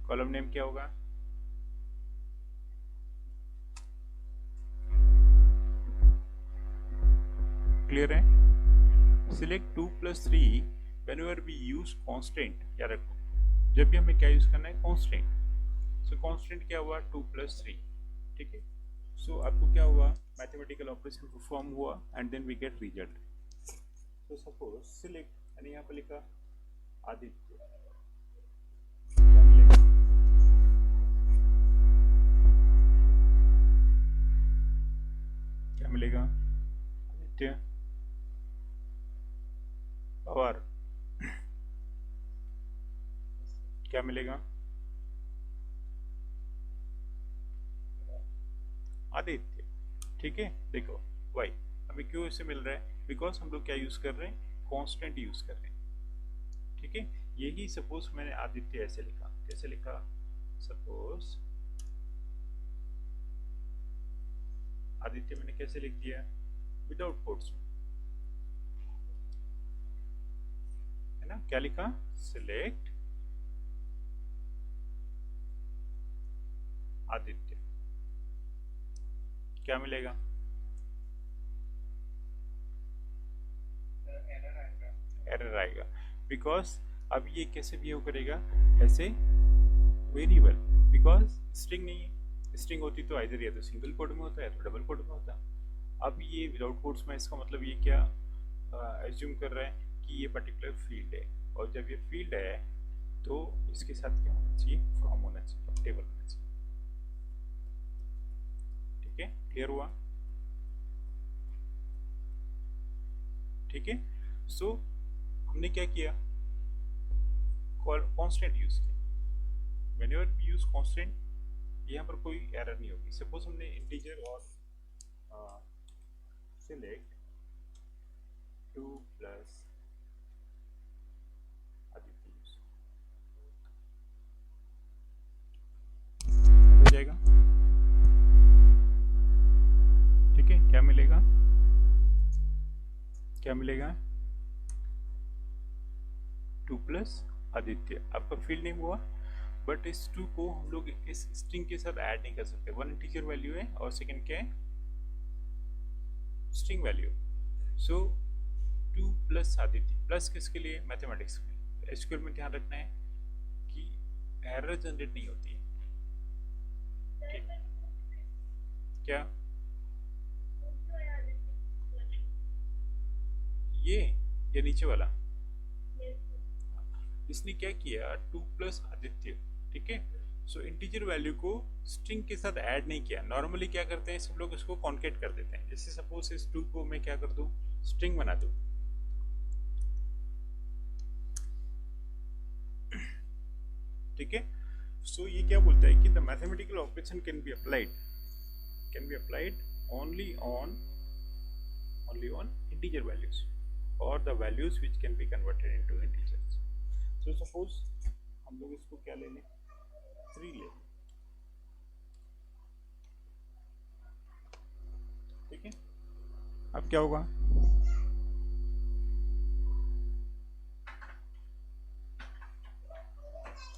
कॉलम नेम क्या होगा, क्लियर है। Select 2+3 whenever we use constant, याद रखो जब भी हमें क्या यूज करना है, कांस्टेंट। सो कांस्टेंट क्या हुआ, 2+3। ठीक है, सो आपको क्या हुआ, मैथमेटिकल ऑपरेशन परफॉर्म हुआ and then we get result. So suppose select, मैंने यहाँ पर लिखा आदित्य, क्या मिलेगा, क्या मिलेगा, आदित्य और क्या मिलेगा, आदित्य। ठीक है, देखो वाई हमें क्यों इसे मिल रहा है, बिकॉज हम लोग क्या यूज कर रहे हैं, कांस्टेंट यूज कर रहे हैं। ठीक है, यही सपोज मैंने आदित्य ऐसे लिखा, कैसे लिखा, सपोज आदित्य मैंने कैसे लिख दिया, विदाउट कोट्स, है ना, क्या लिखा, सिलेक्ट आदित्य, क्या मिलेगा, एरर आएगा, बिकॉज अब ये कैसे बिहेव करेगा, ऐसे वेरिएबल, बिकॉज स्ट्रिंग नहीं है, स्ट्रिंग होती तो आइदर या तो सिंगल कोड में होता है तो डबल कोड में होता। अब ये विदाउट कोड्स में, इसका मतलब ये क्या एज्यूम कर रहा है कि ये पर्टिकुलर फील्ड है, और जब ये फील्ड है तो इसके साथ क्या होना चाहिए, फ्रॉम होना चाहिए, टेबल होना चाहिए। ठीक है, क्लियर हुआ। ठीक है, सो हमने क्या किया, कांस्टेंट यूज किया। व्हेनेवर वी यूज कांस्टेंट, यहाँ पर कोई एरर नहीं होगी। सपोज हमने इंटीजर और सिलेक्ट 2+ आदित्य यूज हो जाएगा। ठीक है, क्या मिलेगा, क्या मिलेगा, 2+ आदित्य आपका फील्ड नेम हुआ, बट इस 2 को हम लोग इस स्ट्रिंग के साथ ऐड नहीं कर सकते। वन इंटीजर वैल्यू है और सेकंड क्या है, स्ट्रिंग वैल्यू। सो 2+ आदित्य, प्लस किसके लिए, मैथमेटिक्स में। एसक्यूएल में ध्यान रखना है कि एरर जनरेट नहीं होती है। ठीक, क्या ये नीचे वाला, इसने क्या किया, 2+ आदित्य। ठीक है, सो इंटीजर वैल्यू को स्ट्रिंग के साथ ऐड नहीं किया। नॉर्मली क्या करते हैं सब लोग, इसको कॉन्केट कर देते हैं। जैसे सपोज इस 2 को मैं क्या कर दूं, स्ट्रिंग बना दूं। ठीक है, सो ये क्या बोलता है कि the mathematical operation can be applied only on integer values or the values which can be converted into integers. So suppose हम लोग इसको क्या ले लें, 3 ले लें, ठीक है. अब क्या होगा,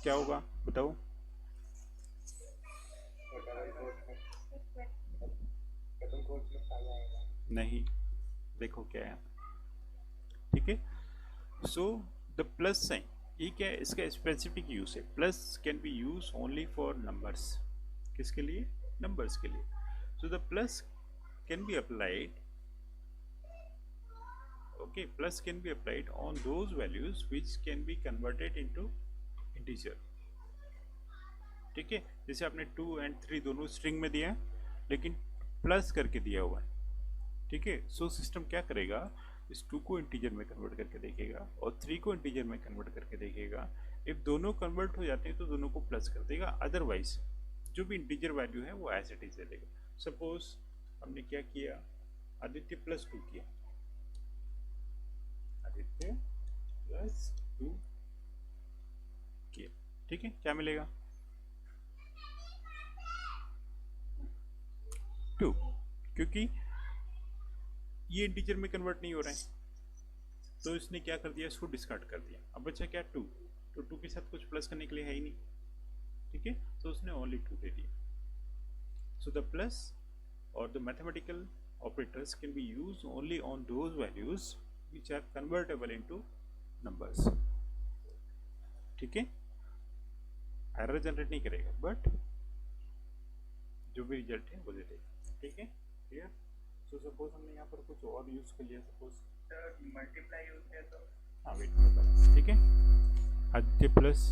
क्या होगा बताओ. नहीं, देखो क्या है, ठीक है. सो द प्लस साइन, ये क्या है, इसका स्पेसिफिक यूज है. Plus can be use only for numbers. किसके लिए, नंबर्स के लिए. So the plus can be applied, okay, plus can be applied on those values which can be converted into integer. ठीक है, जैसे आपने 2 and 3 दोनों स्ट्रिंग में दिया लेकिन प्लस करके दिया हुआ है, ठीक है. सो सिस्टम क्या करेगा, इस 2 को इंटीजर में कन्वर्ट करके देखेगा और 3 को इंटीजर में कन्वर्ट करके देखेगा. इफ दोनों कन्वर्ट हो जाते हैं तो दोनों को प्लस कर देगा, अदरवाइज जो भी इंटीजर वैल्यू है वो एज इट इज दे देगा. सपोज हमने क्या किया, आदित्य +2 किया, आदित्य +2 किया, ठीक है. क्या मिलेगा, 2, क्योंकि ये इंटीजर में कन्वर्ट नहीं हो रहा है तो इसने क्या कर दिया, इसको डिस्कार्ड कर दिया. अब बचा क्या, 2. तो 2 के साथ कुछ प्लस करने के लिए है ही नहीं, ठीक है. तो उसने ओनली 2 दे दिया. सो द प्लस और the mathematical operators can be use only on those values which are convertible into numbers, ठीक है. एरर जनरेट नहीं करेगा बट जो भी रिजल्ट है वो दे देगा, ठीक है. क्लियर. सो सपोज हमने यहाँ पर कुछ और यूज कर लिया, सपोज मल्टीप्लाई यूज किया तो हाँ वेट करो, ठीक है. आदित्य प्लस,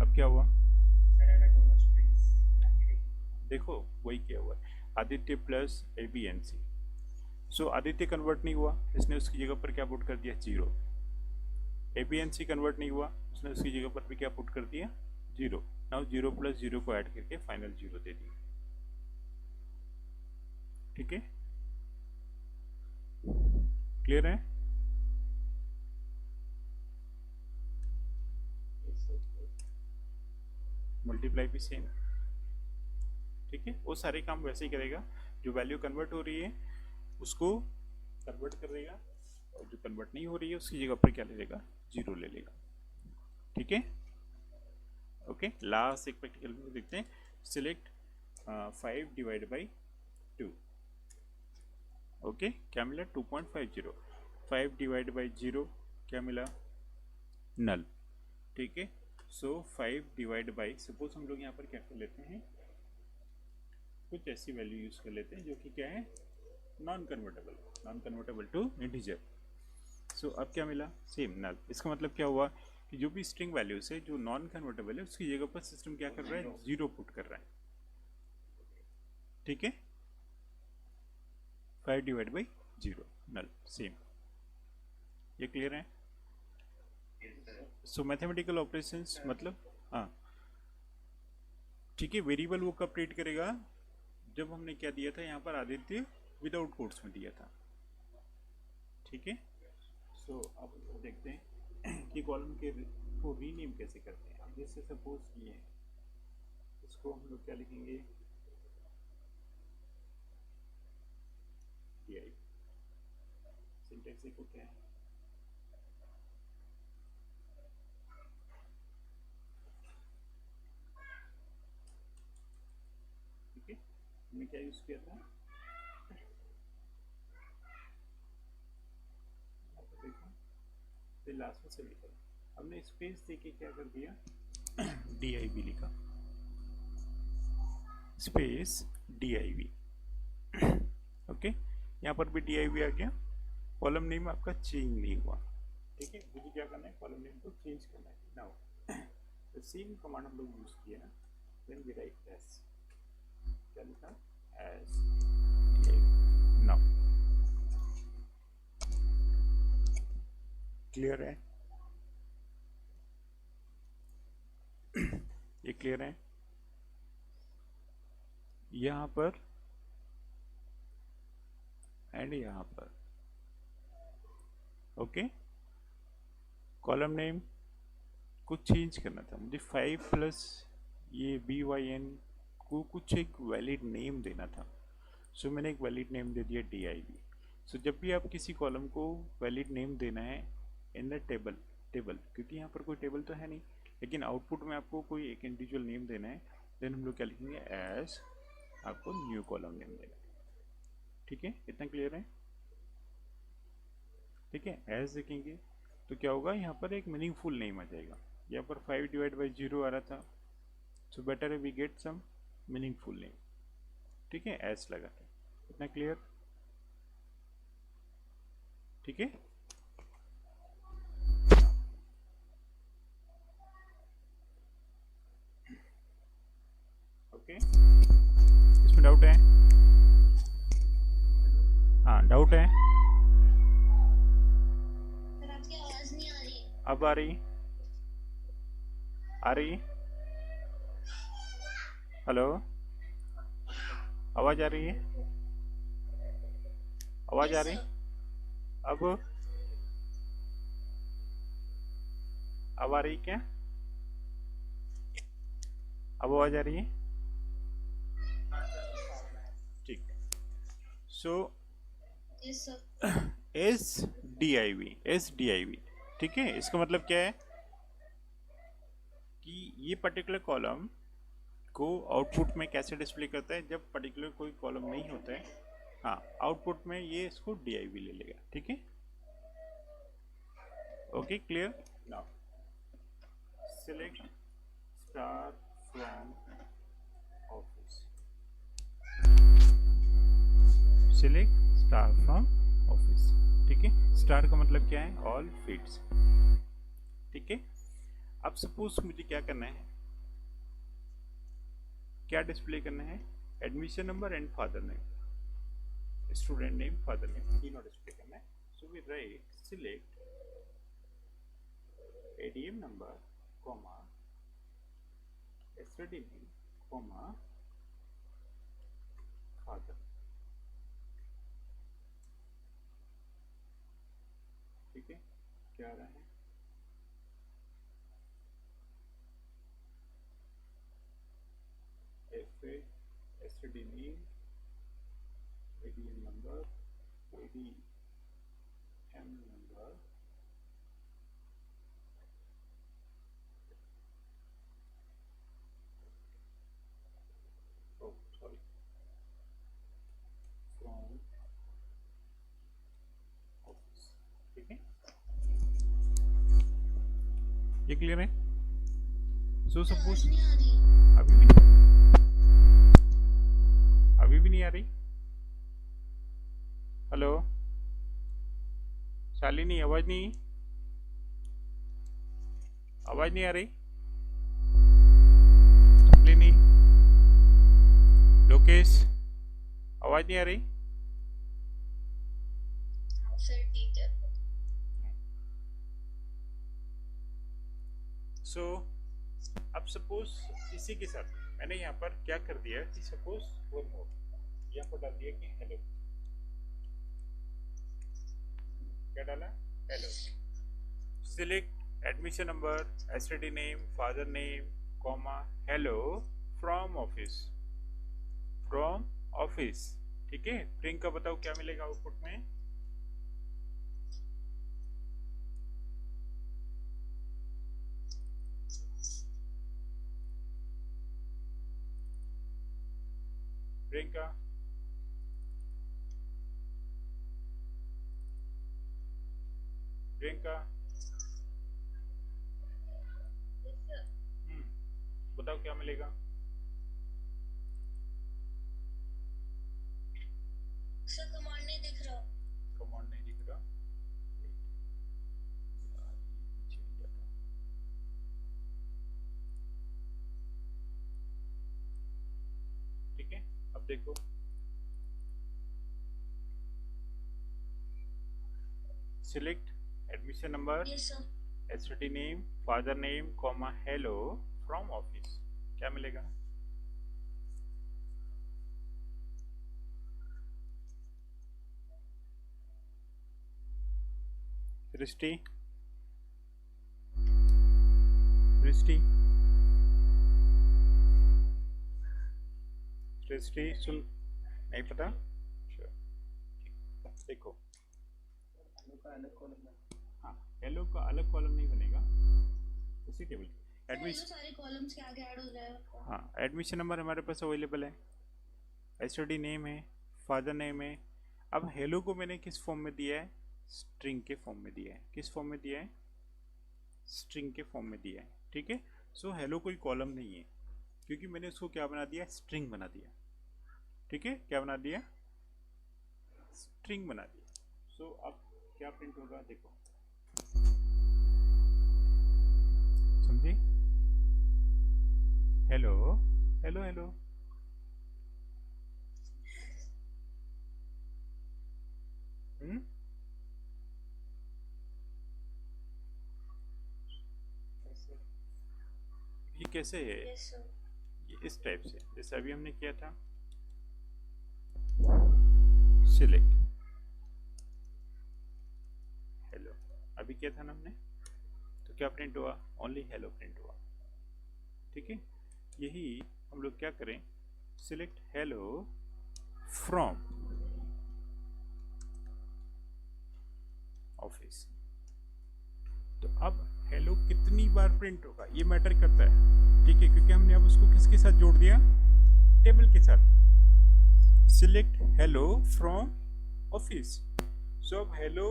अब क्या हुआ, दोनों स्ट्रिंग्स देखो वही किया हुआ है, आदित्य प्लस ABNC. सो आदित्य कन्वर्ट नहीं हुआ, इसने उसकी जगह पर क्या पुट कर दिया, 0. ABNC कन्वर्ट नहीं हुआ, उसने उसकी जगह पर भी क्या पुट कर दिया, 0. नाउ 0 + 0 को ऐड करके फाइनल 0 दे दिया, ठीक है. क्लियर है. मल्टीप्लाई भी सेम, ठीक है. वो सारे काम वैसे ही करेगा, जो वैल्यू कन्वर्ट हो रही है उसको कन्वर्ट कर देगा और जो कन्वर्ट नहीं हो रही है उसकी जगह पर क्या ले लेगा, 0 ले लेगा, ठीक है. ओके, लास्ट एक प्रैक्टिकल में देखते हैं. Select 5 divide by 2. ओके, क्या मिला, 2.50. 5 डिवाइड बाई 0 क्या मिला, नल, ठीक है. सो 5 डिवाइड बाई, सपोज हम लोग यहाँ पर क्या कर लेते हैं, कुछ ऐसी वैल्यू यूज कर लेते हैं जो कि क्या है, नॉन कन्वर्टेबल टू इंटीजर. सो अब क्या मिला, सेम नल. इसका मतलब क्या हुआ कि जो भी स्ट्रिंग वैल्यूज है जो नॉन कन्वर्टेबल है उसकी जगह पर सिस्टम क्या कर रहा है, 0 पुट कर रहा है, ठीक है. 5 डिवाइड बाई 0 नल, सेम. ये क्लियर है. सो मैथमेटिकल ऑपरेशंस मतलब हाँ, ठीक है. वेरिएबल वो कब ट्रीट करेगा, जब हमने क्या दिया था यहाँ पर, आदित्य विदाउट कोट्स में दिया था, ठीक है. सो अब देखते हैं कि कॉलम के को रीनेम कैसे करते हैं. अब जैसे सपोज ये है, इसको हम लोग क्या लिखेंगे, DI. सिंटैक्स देखो क्या है, ठीक है. हमने क्या यूज किया था, फिर लास्ट में सेमीकोलन. हमने स्पेस देके क्या कर दिया, DIV लिखा, स्पेस DIV. ओके, यहाँ पर भी DIV आ गया. कॉलम नेम आपका चेंज नहीं हुआ, ठीक है. मुझे क्या करना है, कॉलम नेम को चेंज करना है. नाउ द सेम कमांड हम लोग यूज किया ना, देन वी राइट एस, क्या लिखा, एस DIV. नाउ क्लियर है. एक क्लियर है? यहाँ पर एंड यहाँ पर। ओके, कॉलम नेम को चेंज करना था मुझे, 5 प्लस ये BYN को कुछ एक वैलिड नेम देना था। सो मैंने एक वैलिड नेम दे दिया DIV। सो जब भी आप किसी कॉलम को वैलिड नेम देना है इन द टेबल, क्योंकि यहाँ पर कोई टेबल तो है नहीं, लेकिन आउटपुट में आपको कोई एक इंडिविजुअल नेम देना है, देन हम लोग क्या लिखेंगे, एज आपको न्यू कॉलम नेम देना है। ठीक है, इतना क्लियर है? ठीक है, एज देखेंगे तो क्या होगा, यहाँ पर एक मीनिंगफुल नेम आ जाएगा। यहाँ पर 5/0 आ रहा था, सो बेटर है we get some meaningful name. ठीक है, एज लगा के। इतना क्लियर? ठीक है, ओके, इसमें डाउट है? हाँ, डाउट है? सर आपकी आवाज नहीं आ रही। अब आ रही? आ रही? हेलो, आवाज आ रही है? आवाज आ रही? अब आ रही क्या? अब आवाज आ रही है? ठीक। So yes sir. SDIV, ठीक है, इसका मतलब क्या है कि ये पर्टिकुलर कॉलम को आउटपुट में कैसे डिस्प्ले करता है, जब पर्टिकुलर कोई कॉलम नहीं होता है, हाँ, आउटपुट में ये इसको DIV ले लेगा। ठीक है, okay, clear? Now select star from office, select star from office. ठीक है, स्टार का मतलब क्या है, ऑल फील्ड्स। ठीक है, अब सपोज मुझे क्या करना है, क्या डिस्प्ले करना है, admission number and father name, student name, father name, तीनों डिस्प्ले करना है। So we write select ADM number comma STD name comma father. ठीक है, क्या आ रहा है, STD name, ADM number, ADM number, oh sorry, from office। ठीक है, ये क्लियर है? सो सपोज आवाज नहीं आ रही। अभी भी नहीं आ रही? हेलो शालिनी, आवाज नहीं आ रही? शालिनी, लोकेश, आवाज नहीं आ रही? हाँ सर ठीक है। सो अब सपोज इसी के साथ मैंने यहाँ पर क्या कर दिया कि सपोज वन मोर यहाँ पर डाल दिया कि हेलो, क्या डाला, hello, select admission number, STD name, father name comma hello from office. ठीक है, प्रियंका बताओ क्या मिलेगा आउटपुट में? प्रियंका, बताओ क्या मिलेगा? सर कमांड नहीं दिख रहा। कमांड नहीं दिख रहा? ठीक है, अब देखो, select admission number, yes sir. STD name, father name comma hello from office. क्या मिलेगा? सृष्टि, सृष्टि, सृष्टि सुन, नहीं पता? देखो, हेलो का अलग कॉलम है। हाँ, हेलो का अलग कॉलम नहीं बनेगा उसी टेबल तो ये एडमिशन। जो सारे कॉलम्स के आगे ऐड हो जाएगा। हाँ, एडमिशन नंबर हमारे पास अवेलेबल है, एसओडी नेम है, फादर नेम है। अब हेलो को मैंने किस फॉर्म में दिया है? स्ट्रिंग के फॉर्म में दिया है। किस फॉर्म में दिया है? स्ट्रिंग के फॉर्म में दिया है। ठीक है, सो हेलो कोई कॉलम नहीं है, क्योंकि मैंने उसको क्या बना दिया? स्ट्रिंग बना दिया। ठीक है, क्या बना दिया? स्ट्रिंग बना दिया। सो अब क्या प्रिंट होगा? देखो, समझे? हेलो, हेलो, हेलो, कैसे? ये कैसे है? Yes sir. ये इस टाइप से, जैसे अभी हमने किया था, सिलेक्ट हेलो, अभी किया था ना हमने, तो क्या प्रिंट हुआ? ओनली हेलो प्रिंट हुआ। ठीक है, यही हम लोग क्या करें? Select hello from office. तो अब हेलो कितनी बार प्रिंट होगा ये मैटर करता है। ठीक है, क्योंकि हमने अब उसको किसके साथ जोड़ दिया? टेबल के साथ। Select hello from office. So अब हेलो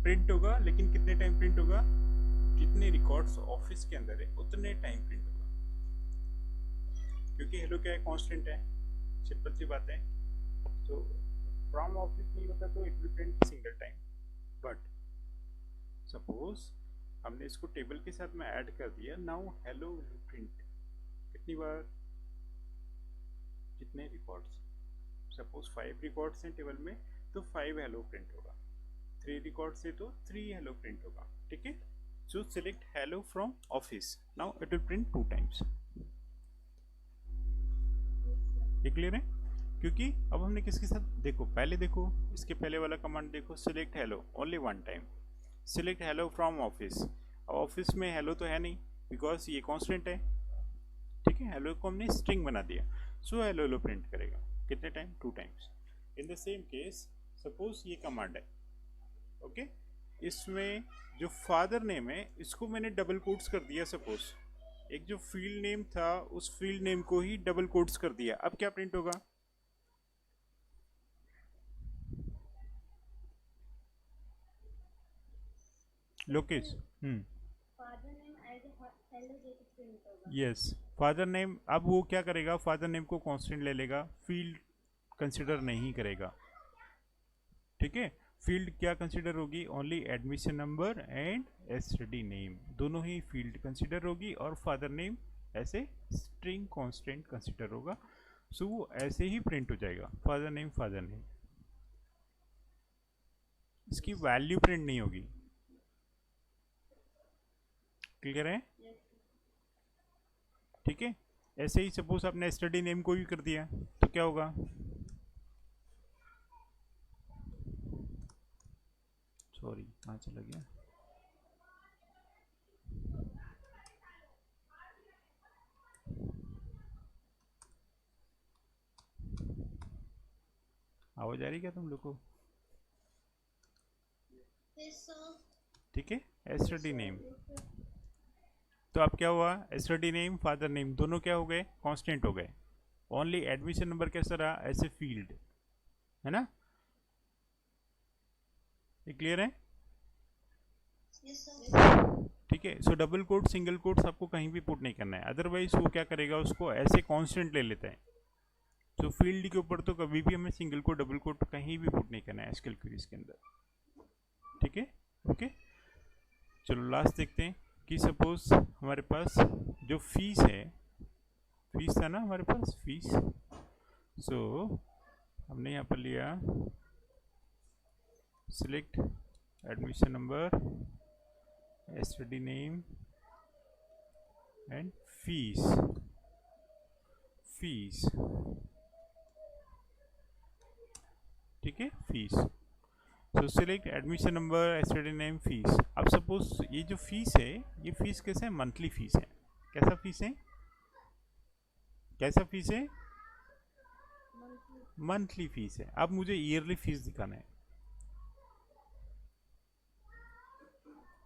प्रिंट होगा, लेकिन कितने टाइम प्रिंट होगा? जितने रिकॉर्ड्स ऑफिस के अंदर है उतने टाइम प्रिंट होगा, क्योंकि हेलो क्या है? कांस्टेंट है, सिंपल सी बात है। तो फ्रॉम ऑफिस नहीं होता तो it will print single time. But suppose हमने इसको टेबल के साथ में ऐड कर दिया, नाउ हेलो विल प्रिंट कितनी बार? कितने रिकॉर्ड्स? सपोज 5 रिकॉर्ड्स हैं टेबल में, तो 5 हेलो प्रिंट होगा। 3 रिकॉर्ड्स है तो 3 हेलो प्रिंट होगा। ठीक है, सो select hello from office, now it will print 2 times. ये क्लियर है? क्योंकि अब हमने किसके साथ, देखो पहले देखो, इसके पहले वाला कमांड देखो, select hello only 1 time, select hello from office. अब ऑफिस में हेलो तो है नहीं, बिकॉज ये कांस्टेंट है। ठीक है, हेलो को हमने स्ट्रिंग बना दिया, सो हेलो हेलो प्रिंट करेगा कितने time? 2 times. In the same case suppose ये कमांड है, ओके, इसमें जो फादर नेम है इसको मैंने डबल कोट्स कर दिया। सपोज एक जो फील्ड नेम था उस फील्ड नेम को ही डबल कोट्स कर दिया। अब क्या प्रिंट होगा? Lokesh, father name as hello जैसे प्रिंट होगा। Yes, father name. अब वो क्या करेगा? फादर नेम को कांस्टेंट ले लेगा, फील्ड कंसिडर नहीं करेगा। ठीक है, फील्ड क्या कंसिडर होगी? Only admission number and SD name, दोनों ही फील्ड कंसिडर होगी, और फादर नेम ऐसे स्ट्रिंग कांस्टेंट कंसिडर होगा। सो वो ऐसे ही प्रिंट हो जाएगा, फादर नेम फादर नेम। इसकी वैल्यू प्रिंट नहीं होगी। क्लियर है? ठीक है, ऐसे ही सपोज आपने स्टडी नेम को भी कर दिया तो क्या होगा? सॉरी, कहाँ चला गया? आवाज आ रही क्या तुम लोग को? Yes sir. ठीक है, एसडी नेम। तो अब क्या हुआ? एसडी नेम फादर नेम दोनों क्या हो गए? कांस्टेंट हो गए। ओनली एडमिशन नंबर कैसा रहा? ऐसे फील्ड, है ना? ये क्लियर है? Yes sir. ठीक है, so double quote single quotes आपको कहीं भी पुट नहीं करना है, अदरवाइज वो क्या करेगा? उसको ऐसे कांस्टेंट ले लेता है। तो फील्ड के ऊपर तो कभी भी हमें सिंगल कोट डबल कोट कहीं भी पुट नहीं करना है एसक्यूएल क्वेरीज के अंदर। ठीक है, ओके, चलो लास्ट देखते हैं कि सपोज हमारे पास जो फीस है, फीस था ना हमारे पास, फीस। सो हमने यहाँ पर लिया select admission number, SD name and fees, fees, ठीक है, फीस। सो select admission number, study name, fees. अब सपोज ये जो फीस है, ये फीस कैसे है, मंथली फीस है। कैसा फीस है, कैसा फीस है, monthly, मंथली फीस है। अब मुझे ईयरली फीस दिखाना है।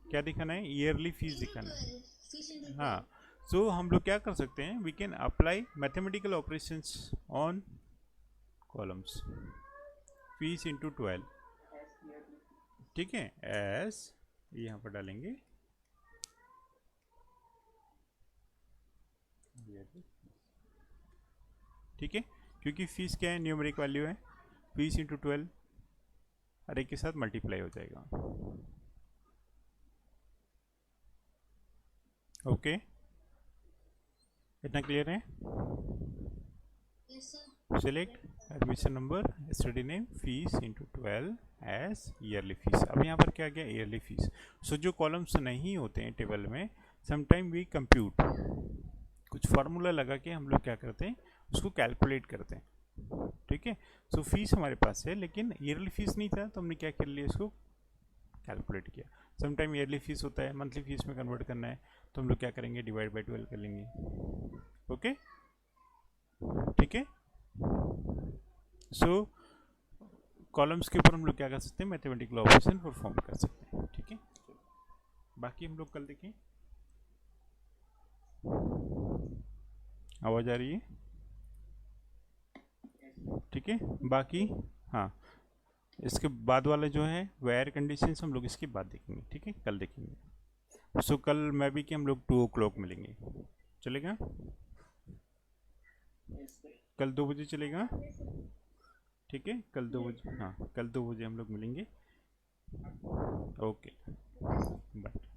क्या दिखाना है, ईयरली फीस दिखाना है। हाँ, सो हम लोग क्या कर सकते हैं, we can apply mathematical operations on columns. Fees into 12, ठीक है, एस यहाँ पर डालेंगे ठीक है, क्योंकि फीस क्या है, न्यूमेरिक वैल्यू है। फीस इंटू 12 हर एक के साथ मल्टीप्लाई हो जाएगा। ओके, इतना क्लियर है। yes sir, select admission number, study name, fees into 12 as yearly fees. अब यहाँ पर क्या गया, ईयरली फीस। सो जो कॉलम्स नहीं होते हैं टेबल में, समटाइम वी कंप्यूट, कुछ फार्मूला लगा के हम लोग क्या करते हैं, उसको कैलकुलेट करते हैं, ठीक है। सो फीस हमारे पास है, लेकिन ईयरली फीस नहीं था, तो हमने क्या कर लिया, इसको कैलकुलेट किया। समटाइम ईयरली फीस होता है, मंथली फीस में कन्वर्ट करना है, तो हम लोग क्या करेंगे, डिवाइड बाई 12 कर लेंगे। ओके, ठीक है। सो कॉलम्स के ऊपर हम लोग क्या कर सकते हैं, मैथमेटिकल ऑपरेशन परफॉर्म कर सकते हैं, ठीक है। बाकी हम लोग कल देखें। आवाज़ आ रही है, ठीक है। बाकी हाँ, इसके बाद वाले जो है वेयर कंडीशंस हम लोग इसके बाद देखेंगे, ठीक है, कल देखेंगे। सो कल मैं भी कि हम लोग 2 o'clock मिलेंगे, चलेगा? कल 2 बजे चलेगा, ठीक है, कल 2 बजे, हाँ कल 2 बजे हम लोग मिलेंगे। Okay, bye.